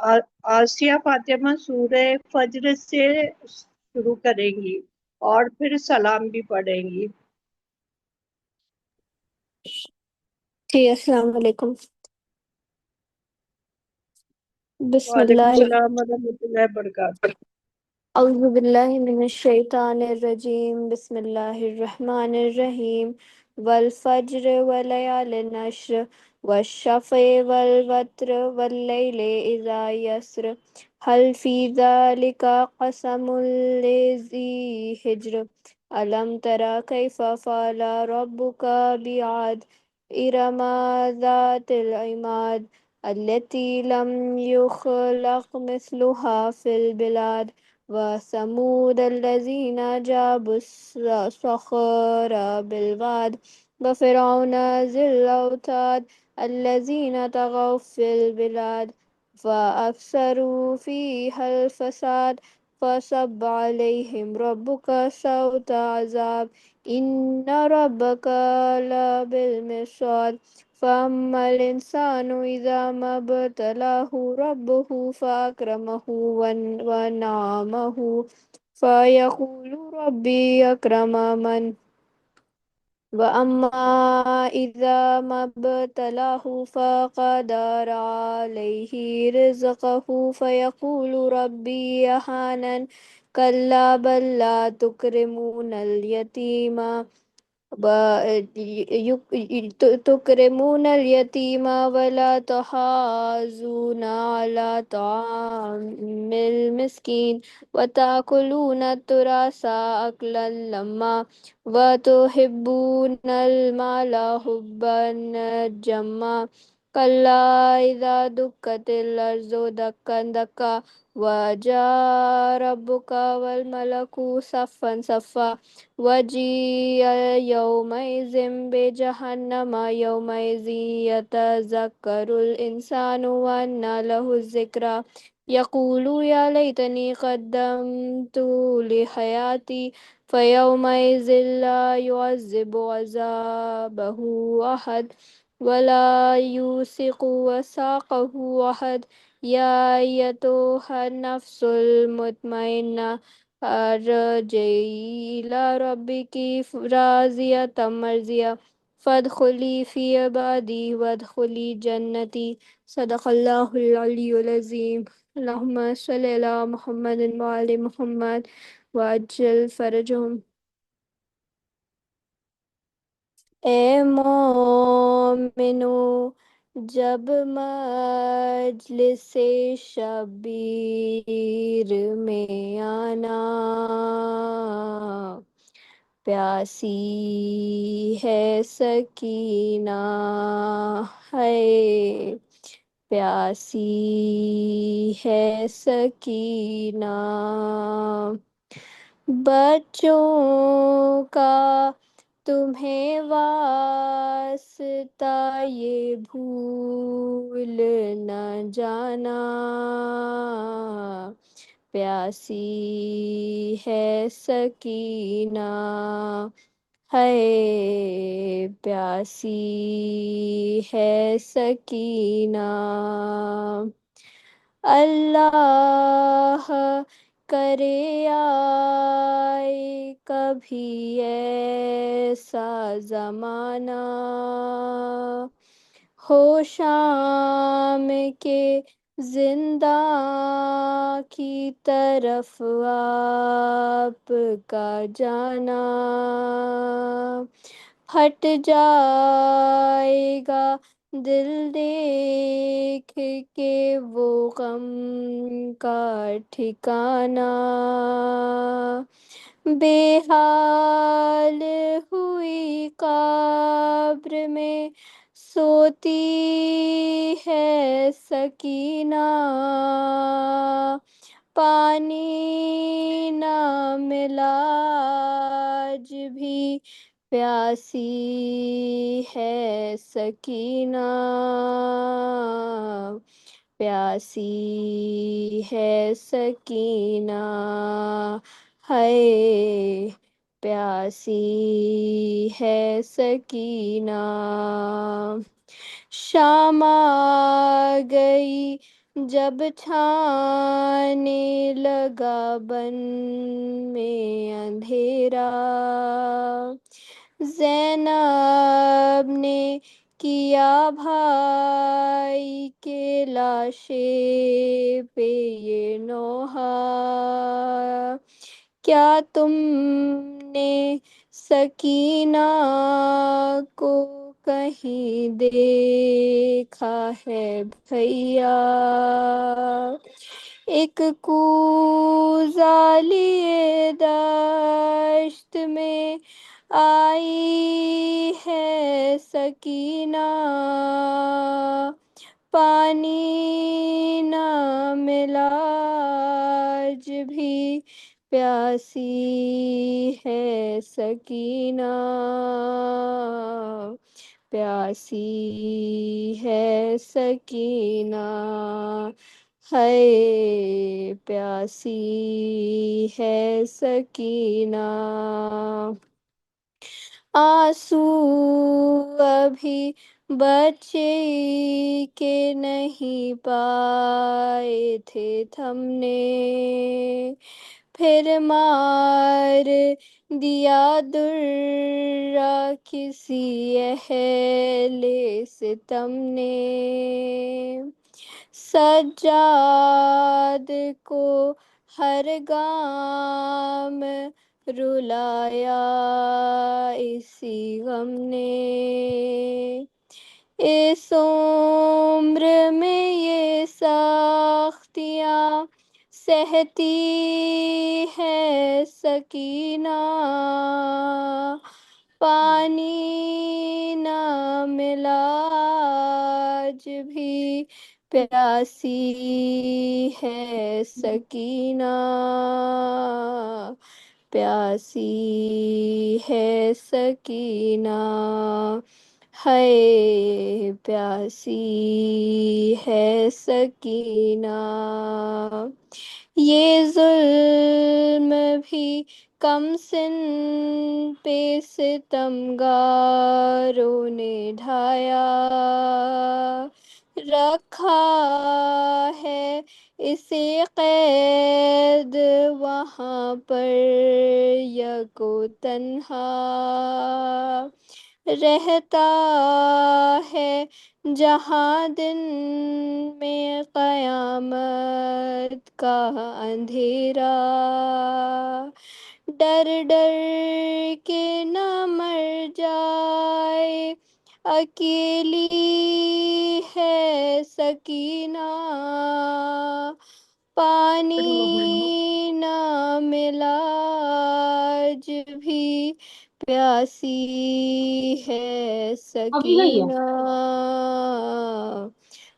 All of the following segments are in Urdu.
آسیہ فاطمہ سورہ فجر سے شروع کریں گی اور پھر سلام بھی پڑھیں گی۔ جی السلام علیکم۔ بسم وعلیکم اللہ السلام ورحمۃ اللہ وبرکاتہ۔ اعوذ باللہ من الشیطان الرجیم، بسم اللہ الرحمن الرحیم۔ والفجر ولیال عشر والشفع والوتر واللیل اذا یسر هل فی ذلک قسم لذی حجر الم تر کیف فعل ربک بعاد ارم ذات العماد التي لم يخلق مثلها في البلاد وثمود الذين جابوا الصخر بالواد وفرعون ذي الأوتاد الذين طغوا في البلاد فأكثروا فيها الفساد فصب عليهم ربك سوط عذاب إن ربك لبالمرصاد فأما الإنسان إذا ما ابتلاه ربه فأكرمه ونعمه فيقول ربي أكرمن وأما إذا ما ابتلاه فقدر عليه رزقه فيقول ربي أهانن كلا بل لا تكرمون اليتيم تكرمون اليتيم ولا تحاضون على طعام المسكين وتأكلون التراث أكلا لما وتحبون المال حبا جما كلا إذا دكت الأرض دكا دكا وجاء ربك والملك صفا صفا وجيء يومئذ بجهنم يومئذ يتذكر الإنسان وأنى له الذكرى يقول يا ليتني قدمت لحياتي فيومئذ لا يعذب عذابه أحد ولا يوثق وثاقه أحد يا أيتها النفس المطمئنة ارجعي إلى ربك راضية مرضية فادخلي في عبادي وادخلي جنتي صدق الله العلي العظيم اللهم صل على محمد وعلى محمد وعجل فرجهم۔ اے مومنو، جب مجلس شبیر میں آنا، پیاسی ہے سکینہ ہے، پیاسی ہے سکینہ، بچوں کا تمہیں واسطہ یہ بھول نہ جانا، پیاسی ہے سکینہ ہے، پیاسی ہے سکینہ۔ اللہ کرے آئے کبھی ایسا زمانہ، ہو شام کے زندہ کی طرف آپ کا جانا، پھٹ جائے گا دل دیکھ کے وہ غم کا ٹھکانہ، بے حال ہوئی قبر میں سوتی ہے سکینہ، پانی نہ ملا آج بھی پیاسی ہے سکینہ، پیاسی ہے سکینہ ہے، پیاسی ہے سکینہ۔ شام آ گئی جب چھانے لگا بن میں اندھیرا، زینب نے کیا بھائی کے لاشے پہ یہ نوحہ، کیا تم نے سکینہ کو کہیں دیکھا ہے بھیا؟ ایک کوزہ لیے دشت میں آئی ہے سکینہ، پانی نہ ملا آج بھی پیاسی ہے سکینہ، پیاسی ہے سکینہ، ہے پیاسی ہے سکینہ، آنسو ابھی بچے کے نہیں پائے تھے تھمنے، پھر مار دیا درہ کسی اہل ستم نے، سجاد کو ہر گام رلایا اسی غم نے، اس عمر میں یہ سختیاں سہتی ہے سکینہ، پانی نہ ملا آج بھی پیاسی ہے سکینہ، پیاسی ہے سکینہ، ہے پیاسی ہے سکینہ، یہ ظلم بھی کم سن پہ ستمگاروں نے ڈھایا، رکھا ہے اسے قید وہاں پر یکو تنہا، رہتا ہے جہاں دن میں قیامت کا اندھیرا، ڈر ڈر کے نہ مر جائے اکیلی ہے سکینہ، پانی نہ ملا آج بھی پیاسی ہے ابھی گئی ہے سکینہ،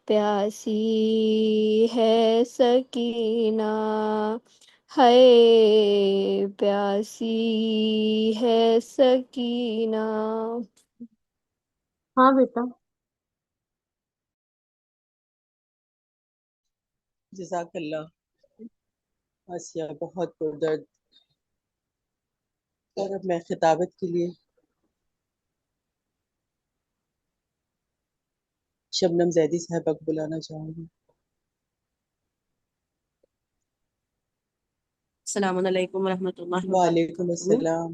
پیاسی ہے سکینہ، ہے پیاسی ہے سکینہ۔ ہاں بیٹا، جزاک اللہ آسیہ، بہت پردرد۔ اور اب میں خطابت کے لیے شبنم زیدی صاحبہ کو بلانا چاہوں گی۔ السلام علیکم ورحمۃ اللہ وعلیکم وبرکاتہ۔ السلام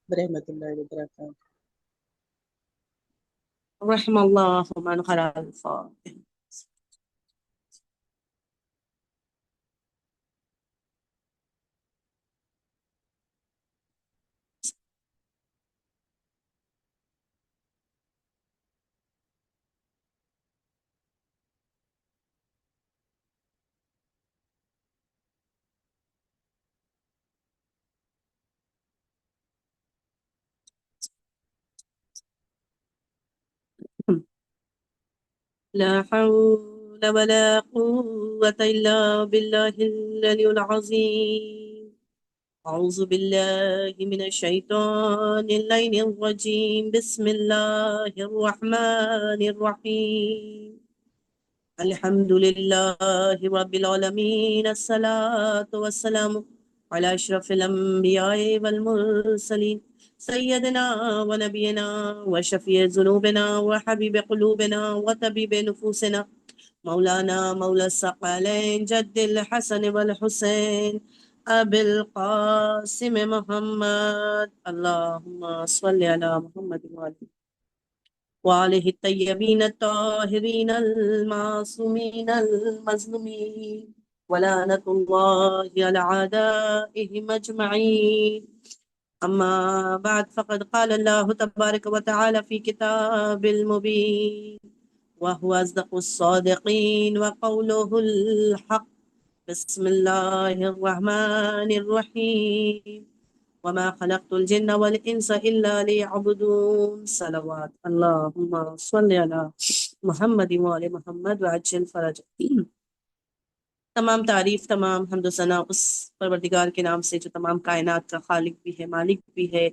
ورحمۃ اللہ وبرکاتہ۔ رحم اللہ من قرأ الفاتحہ۔ لا حول ولا قوة إلا بالله العلي العظيم۔ أعوذ بالله من الشيطان اللعين الرجيم، بسم الله الرحمن الرحيم، الحمد لله رب العالمين، الصلاة والسلام على أشرف الأنبياء والمرسلين، سيدنا ونبينا وشفيع ذنوبنا وحبيب قلوبنا وطبيب نفوسنا مولانا مولا الثقلين جد الحسن والحسين أبي القاسم محمد اللهم صل على محمد وآله الطيبين الطاهرين المعصومين المظلومين ولعنة الله على أعدائهم أجمعين. أما بعد فقد قال الله تبارك وتعالى في كتاب المبين وهو أصدق الصادقين وقوله الحق. بسم الله الرحمن الرحيم وما خلقت الجن والإنس إلا ليعبدون. صلوات اللهم صل على محمد وآل محمد وعجل فرج. تمام تعریف، تمام حمد و ثنا اس پروردگار کے نام سے جو تمام کائنات کا خالق بھی ہے، مالک بھی ہے،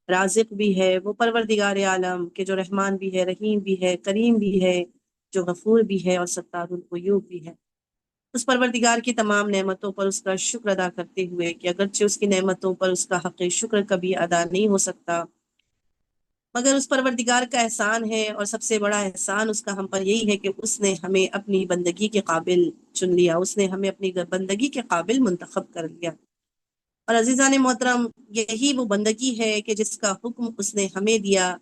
رازق بھی ہے، وہ پروردگار عالم کہ جو رحمان بھی ہے، رحیم بھی ہے، کریم بھی ہے، جو غفور بھی ہے اور ستار العیوب بھی ہے. اس پروردگار کی تمام نعمتوں پر اس کا شکر ادا کرتے ہوئے کہ اگرچہ اس کی نعمتوں پر اس کا حق شکر کبھی ادا نہیں ہو سکتا، مگر اس پروردگار کا احسان ہے، اور سب سے بڑا احسان اس کا ہم پر یہی ہے کہ اس نے ہمیں اپنی بندگی کے قابل چن لیا، اس نے ہمیں اپنی بندگی کے قابل منتخب کر لیا. اور عزیزان محترم، یہی وہ بندگی ہے کہ جس کا حکم اس نے ہمیں دیا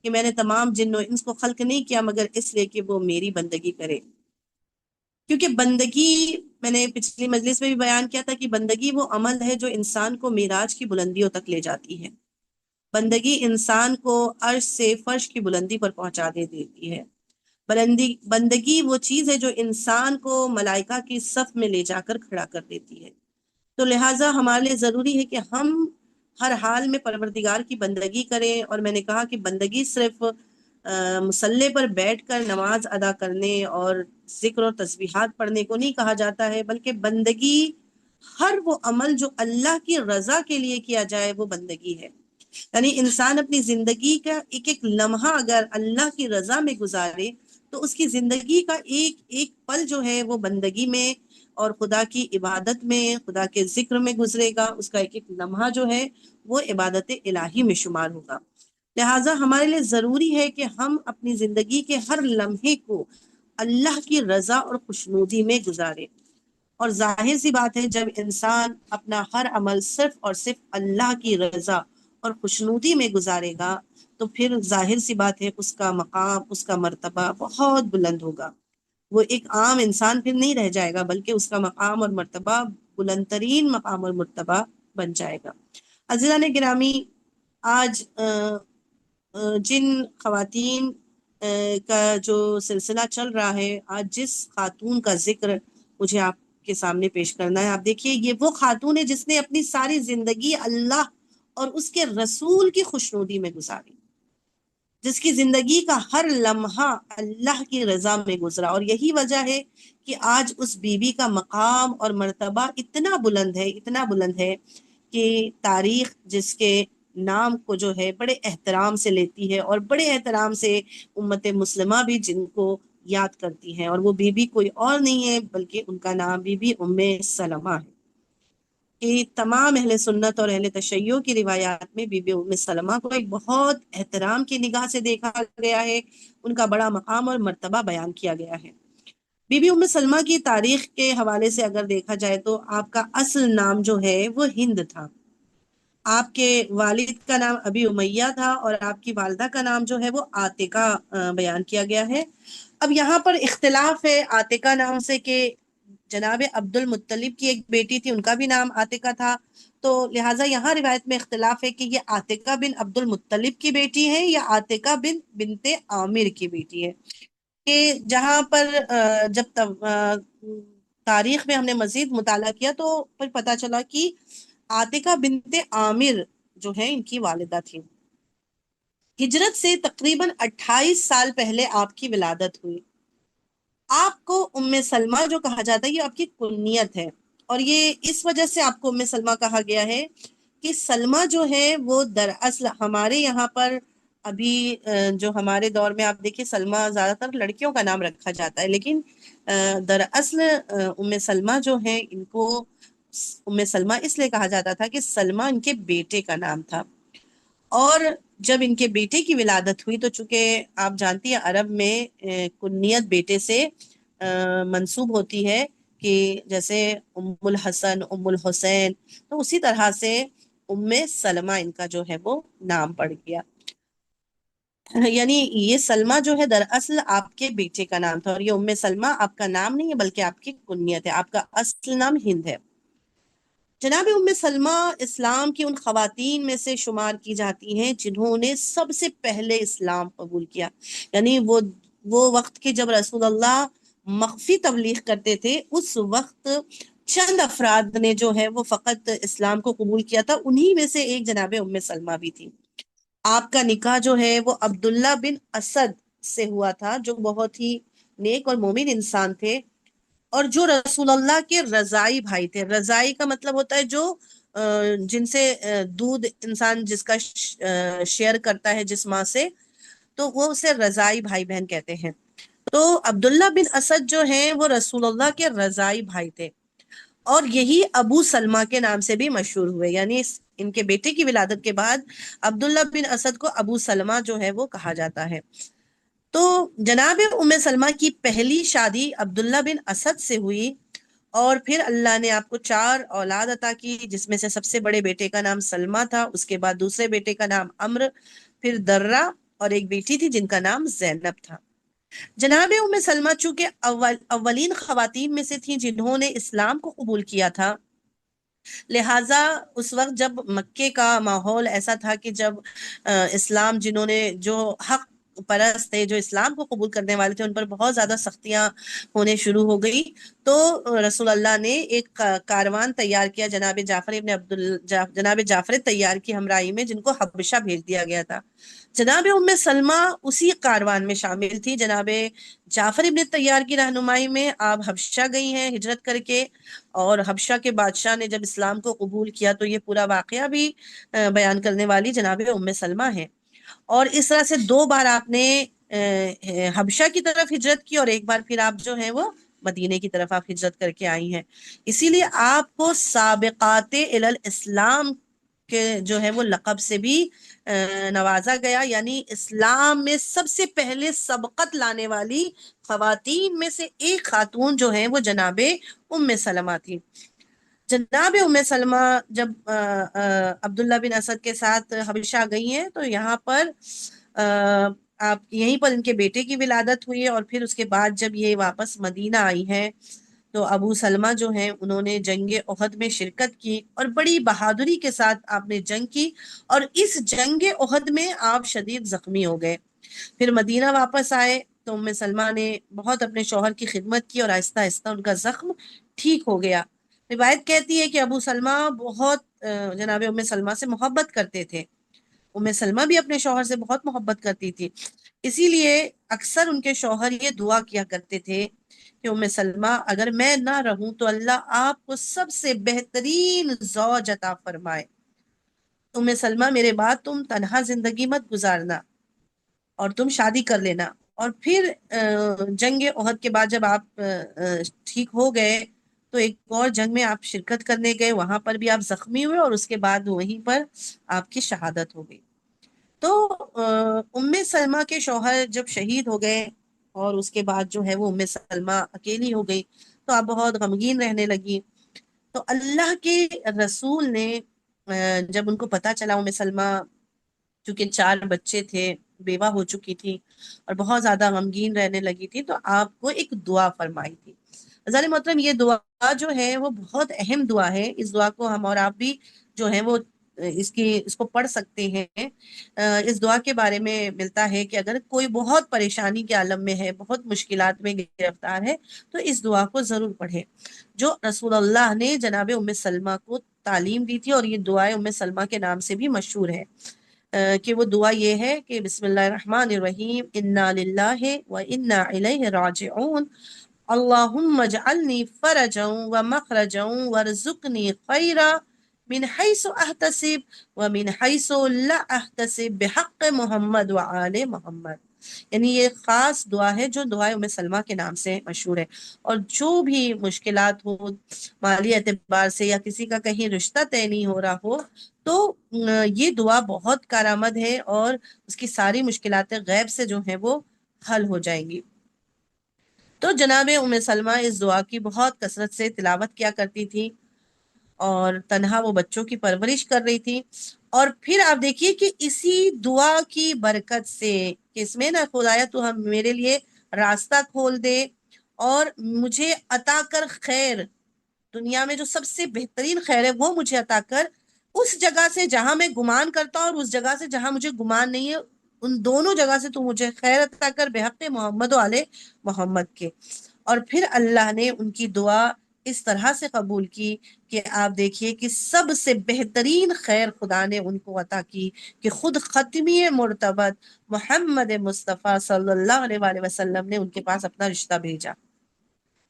کہ میں نے تمام جن و انس کو خلق نہیں کیا مگر اس لیے کہ وہ میری بندگی کرے. کیونکہ بندگی، میں نے پچھلی مجلس میں بھی بیان کیا تھا کہ بندگی وہ عمل ہے جو انسان کو معراج کی بلندیوں تک لے جاتی ہے. بندگی انسان کو عرش سے فرش کی بلندی پر پہنچا دیتی ہے. بندگی وہ چیز ہے جو انسان کو ملائکہ کی صف میں لے جا کر کھڑا کر دیتی ہے. تو لہٰذا ہمارے لیے ضروری ہے کہ ہم ہر حال میں پروردگار کی بندگی کریں. اور میں نے کہا کہ بندگی صرف مصلے پر بیٹھ کر نماز ادا کرنے اور ذکر و تسبیحات پڑھنے کو نہیں کہا جاتا ہے، بلکہ بندگی ہر وہ عمل جو اللہ کی رضا کے لیے کیا جائے وہ بندگی ہے. یعنی انسان اپنی زندگی کا ایک ایک لمحہ اگر اللہ کی رضا میں گزارے تو اس کی زندگی کا ایک ایک پل جو ہے وہ بندگی میں اور خدا کی عبادت میں، خدا کے ذکر میں گزرے گا. اس کا ایک ایک لمحہ جو ہے وہ عبادت الہی میں شمار ہوگا. لہٰذا ہمارے لیے ضروری ہے کہ ہم اپنی زندگی کے ہر لمحے کو اللہ کی رضا اور خوشنودی میں گزاریں. اور ظاہر سی بات ہے جب انسان اپنا ہر عمل صرف اور صرف اللہ کی رضا اور خوشنودی میں گزارے گا تو پھر ظاہر سی بات ہے اس کا مقام، اس کا مرتبہ بہت بلند ہوگا. وہ ایک عام انسان پھر نہیں رہ جائے گا، بلکہ اس کا مقام اور مرتبہ بلند ترین مقام اور مرتبہ بن جائے گا. عزیزان گرامی، آج جن خواتین کا جو سلسلہ چل رہا ہے، آج جس خاتون کا ذکر مجھے آپ کے سامنے پیش کرنا ہے، آپ دیکھیے یہ وہ خاتون ہے جس نے اپنی ساری زندگی اللہ اور اس کے رسول کی خوشنودی میں گزاری، جس کی زندگی کا ہر لمحہ اللہ کی رضا میں گزرا. اور یہی وجہ ہے کہ آج اس بی بی کا مقام اور مرتبہ اتنا بلند ہے، اتنا بلند ہے کہ تاریخ جس کے نام کو جو ہے بڑے احترام سے لیتی ہے، اور بڑے احترام سے امت مسلمہ بھی جن کو یاد کرتی ہیں. اور وہ بی بی کوئی اور نہیں ہے بلکہ ان کا نام بی بی ام سلمہ ہے. کہ تمام اہل سنت اور اہل تشیع کی روایات میں بی بی ام سلمہ کو ایک بہت احترام کی نگاہ سے دیکھا گیا ہے، ان کا بڑا مقام اور مرتبہ بیان کیا گیا ہے. بی بی ام سلمہ کی تاریخ کے حوالے سے اگر دیکھا جائے تو آپ کا اصل نام جو ہے وہ ہند تھا. آپ کے والد کا نام ابی امیہ تھا اور آپ کی والدہ کا نام جو ہے وہ عاتقہ بیان کیا گیا ہے. اب یہاں پر اختلاف ہے عاتقہ نام سے کہ جناب عبد المطلب کی ایک بیٹی تھی، ان کا بھی نام عاتقہ تھا، تو لہٰذا یہاں روایت میں اختلاف ہے کہ یہ عاتقہ بن عبد المطلب کی بیٹی ہے یا عاتقہ بنت عامر کی بیٹی ہے. کہ جہاں پر جب تاریخ میں ہم نے مزید مطالعہ کیا تو پھر پتہ چلا کہ عاتقہ بنت عامر جو ہے ان کی والدہ تھی. ہجرت سے تقریباً 28 سال پہلے آپ کی ولادت ہوئی. آپ کو ام سلمہ جو کہا جاتا ہے یہ آپ کی کنیت ہے، اور یہ اس وجہ سے آپ کو ام سلمہ کہا گیا ہے کہ سلمہ جو ہے وہ دراصل ہمارے یہاں پر ابھی جو ہمارے دور میں آپ دیکھیں سلمہ زیادہ تر لڑکیوں کا نام رکھا جاتا ہے، لیکن دراصل ام سلمہ جو ہیں ان کو ام سلمہ اس لیے کہا جاتا تھا کہ سلمہ ان کے بیٹے کا نام تھا. اور جب ان کے بیٹے کی ولادت ہوئی تو چونکہ آپ جانتی ہیں عرب میں کنیت بیٹے سے منسوب ہوتی ہے کہ جیسے ام الحسن، ام الحسین، تو اسی طرح سے ام سلمہ ان کا جو ہے وہ نام پڑ گیا. یعنی یہ سلمہ جو ہے دراصل آپ کے بیٹے کا نام تھا، اور یہ ام سلمہ آپ کا نام نہیں ہے بلکہ آپ کی کنیت ہے، آپ کا اصل نام ہند ہے. جناب ام سلمہ اسلام کی ان خواتین میں سے شمار کی جاتی ہیں جنہوں نے سب سے پہلے اسلام قبول کیا. یعنی وہ وقت کے جب رسول اللہ مخفی تبلیغ کرتے تھے، اس وقت چند افراد نے جو ہے وہ فقط اسلام کو قبول کیا تھا، انہی میں سے ایک جناب ام سلمہ بھی تھی. آپ کا نکاح جو ہے وہ عبداللہ بن اسد سے ہوا تھا، جو بہت ہی نیک اور مومن انسان تھے، اور جو رسول اللہ کے رضائی بھائی تھے. رضائی کا مطلب ہوتا ہے جو جن سے دودھ انسان جس کا شیئر کرتا ہے جس ماں سے، تو وہ اسے رضائی بھائی بہن کہتے ہیں. تو عبداللہ بن اسد جو ہیں وہ رسول اللہ کے رضائی بھائی تھے، اور یہی ابو سلمہ کے نام سے بھی مشہور ہوئے. یعنی ان کے بیٹے کی ولادت کے بعد عبداللہ بن اسد کو ابو سلمہ جو ہے وہ کہا جاتا ہے. تو جناب ام سلمہ کی پہلی شادی عبداللہ بن اسد سے ہوئی، اور پھر اللہ نے آپ کو 4 اولاد عطا کی، جس میں سے سب سے بڑے بیٹے کا نام سلمہ تھا، اس کے بعد دوسرے بیٹے کا نام عمر، پھر درہ، اور ایک بیٹی تھی جن کا نام زینب تھا. جناب ام سلمہ چونکہ اولین خواتین میں سے تھیں جنہوں نے اسلام کو قبول کیا تھا، لہٰذا اس وقت جب مکے کا ماحول ایسا تھا کہ جب اسلام جنہوں نے جو حق پرست تھے، جو اسلام کو قبول کرنے والے تھے، ان پر بہت زیادہ سختیاں ہونے شروع ہو گئی، تو رسول اللہ نے ایک کاروان تیار کیا جناب جعفر تیار کی ہمراہی میں، جن کو حبشہ بھیج دیا گیا تھا. جناب ام سلمہ اسی کاروان میں شامل تھی. جناب جعفر ابن تیار کی رہنمائی میں آپ حبشہ گئی ہیں ہجرت کر کے، اور حبشہ کے بادشاہ نے جب اسلام کو قبول کیا تو یہ پورا واقعہ بھی بیان کرنے والی جناب ام سلمہ ہیں. اور اس طرح سے 2 بار آپ نے حبشہ کی طرف ہجرت کی، اور ایک بار پھر آپ جو ہیں وہ مدینے کی طرف آپ ہجرت کر کے آئی ہیں. اسی لیے آپ کو سابقات الی الاسلام کے جو ہے وہ لقب سے بھی نوازا گیا. یعنی اسلام میں سب سے پہلے سبقت لانے والی خواتین میں سے ایک خاتون جو ہیں وہ جناب ام سلمہ تھی. جناب ام سلمہ جب عبداللہ بن اسد کے ساتھ حبشہ گئی ہیں تو یہاں پر آپ یہیں پر ان کے بیٹے کی ولادت ہوئی، اور پھر اس کے بعد جب یہ واپس مدینہ آئی ہیں تو ابو سلمہ جو ہیں انہوں نے جنگ احد میں شرکت کی، اور بڑی بہادری کے ساتھ آپ نے جنگ کی، اور اس جنگ احد میں آپ شدید زخمی ہو گئے. پھر مدینہ واپس آئے تو ام سلمہ نے بہت اپنے شوہر کی خدمت کی، اور آہستہ آہستہ ان کا زخم ٹھیک ہو گیا. روایت کہتی ہے کہ ابو سلمہ بہت جناب ام سلمہ سے محبت کرتے تھے. ام سلمہ بھی اپنے شوہر سے بہت محبت کرتی تھی، اسی لیے اکثر ان کے شوہر یہ دعا کیا کرتے تھے کہ ام سلمہ اگر میں نہ رہوں تو اللہ آپ کو سب سے بہترین زوج عطا فرمائے. ام سلمہ میرے بعد تم تنہا زندگی مت گزارنا، اور تم شادی کر لینا. اور پھر جنگ احد کے بعد جب آپ ٹھیک ہو گئے تو ایک اور جنگ میں آپ شرکت کرنے گئے، وہاں پر بھی آپ زخمی ہوئے، اور اس کے بعد وہیں پر آپ کی شہادت ہو گئی. تو ام سلمہ کے شوہر جب شہید ہو گئے اور اس کے بعد جو ہے وہ ام سلمہ اکیلی ہو گئی تو آپ بہت غمگین رہنے لگی. تو اللہ کے رسول نے جب ان کو پتا چلا، ام سلمہ چونکہ 4 بچے تھے، بیوہ ہو چکی تھی اور بہت زیادہ غمگین رہنے لگی تھی، تو آپ کو ایک دعا فرمائی تھی. عزیزان محترم، یہ دعا جو ہے وہ بہت اہم دعا ہے. اس دعا کو ہم اور آپ بھی جو ہے وہ اس کو پڑھ سکتے ہیں. اس دعا کے بارے میں ملتا ہے کہ اگر کوئی بہت پریشانی کے عالم میں ہے، بہت مشکلات میں گرفتار ہے، تو اس دعا کو ضرور پڑھے، جو رسول اللہ نے جناب ام سلمہ کو تعلیم دی تھی، اور یہ دعا ام سلمہ کے نام سے بھی مشہور ہے. کہ وہ دعا یہ ہے کہ بسم اللہ الرحمن الرحیم، انا للہ و انا الیہ راجعون، اللہم اجعلنی فرجا و مخرجا وارزقنی خیرا من حیث احتسب ومن حیث لا احتسب بحق محمد وآل محمد. یعنی یہ خاص دعا ہے جو دعا ام سلمہ کے نام سے مشہور ہے. اور جو بھی مشکلات ہو مالی اعتبار سے، یا کسی کا کہیں رشتہ طے نہیں ہو رہا ہو، تو یہ دعا بہت کارآمد ہے، اور اس کی ساری مشکلات غیب سے جو ہیں وہ حل ہو جائیں گی. تو جناب ام سلمہ اس دعا کی بہت کثرت سے تلاوت کیا کرتی تھی اور تنہا وہ بچوں کی پرورش کر رہی تھی. اور پھر آپ دیکھیے کہ اسی دعا کی برکت سے کہ اس میں نا خدایا تو ہم میرے لیے راستہ کھول دے اور مجھے عطا کر خیر، دنیا میں جو سب سے بہترین خیر ہے وہ مجھے عطا کر، اس جگہ سے جہاں میں گمان کرتا ہوں اور اس جگہ سے جہاں مجھے گمان نہیں ہے، ان دونوں جگہ سے تو مجھے خیر عطا کر بحق محمد و آل محمد کے. اور پھر اللہ نے ان کی دعا اس طرح سے قبول کی کہ آپ دیکھیے کہ سب سے بہترین خیر خدا نے ان کو عطا کی کہ خود ختمی مرتبت محمد مصطفیٰ صلی اللہ علیہ وآلہ وسلم نے ان کے پاس اپنا رشتہ بھیجا.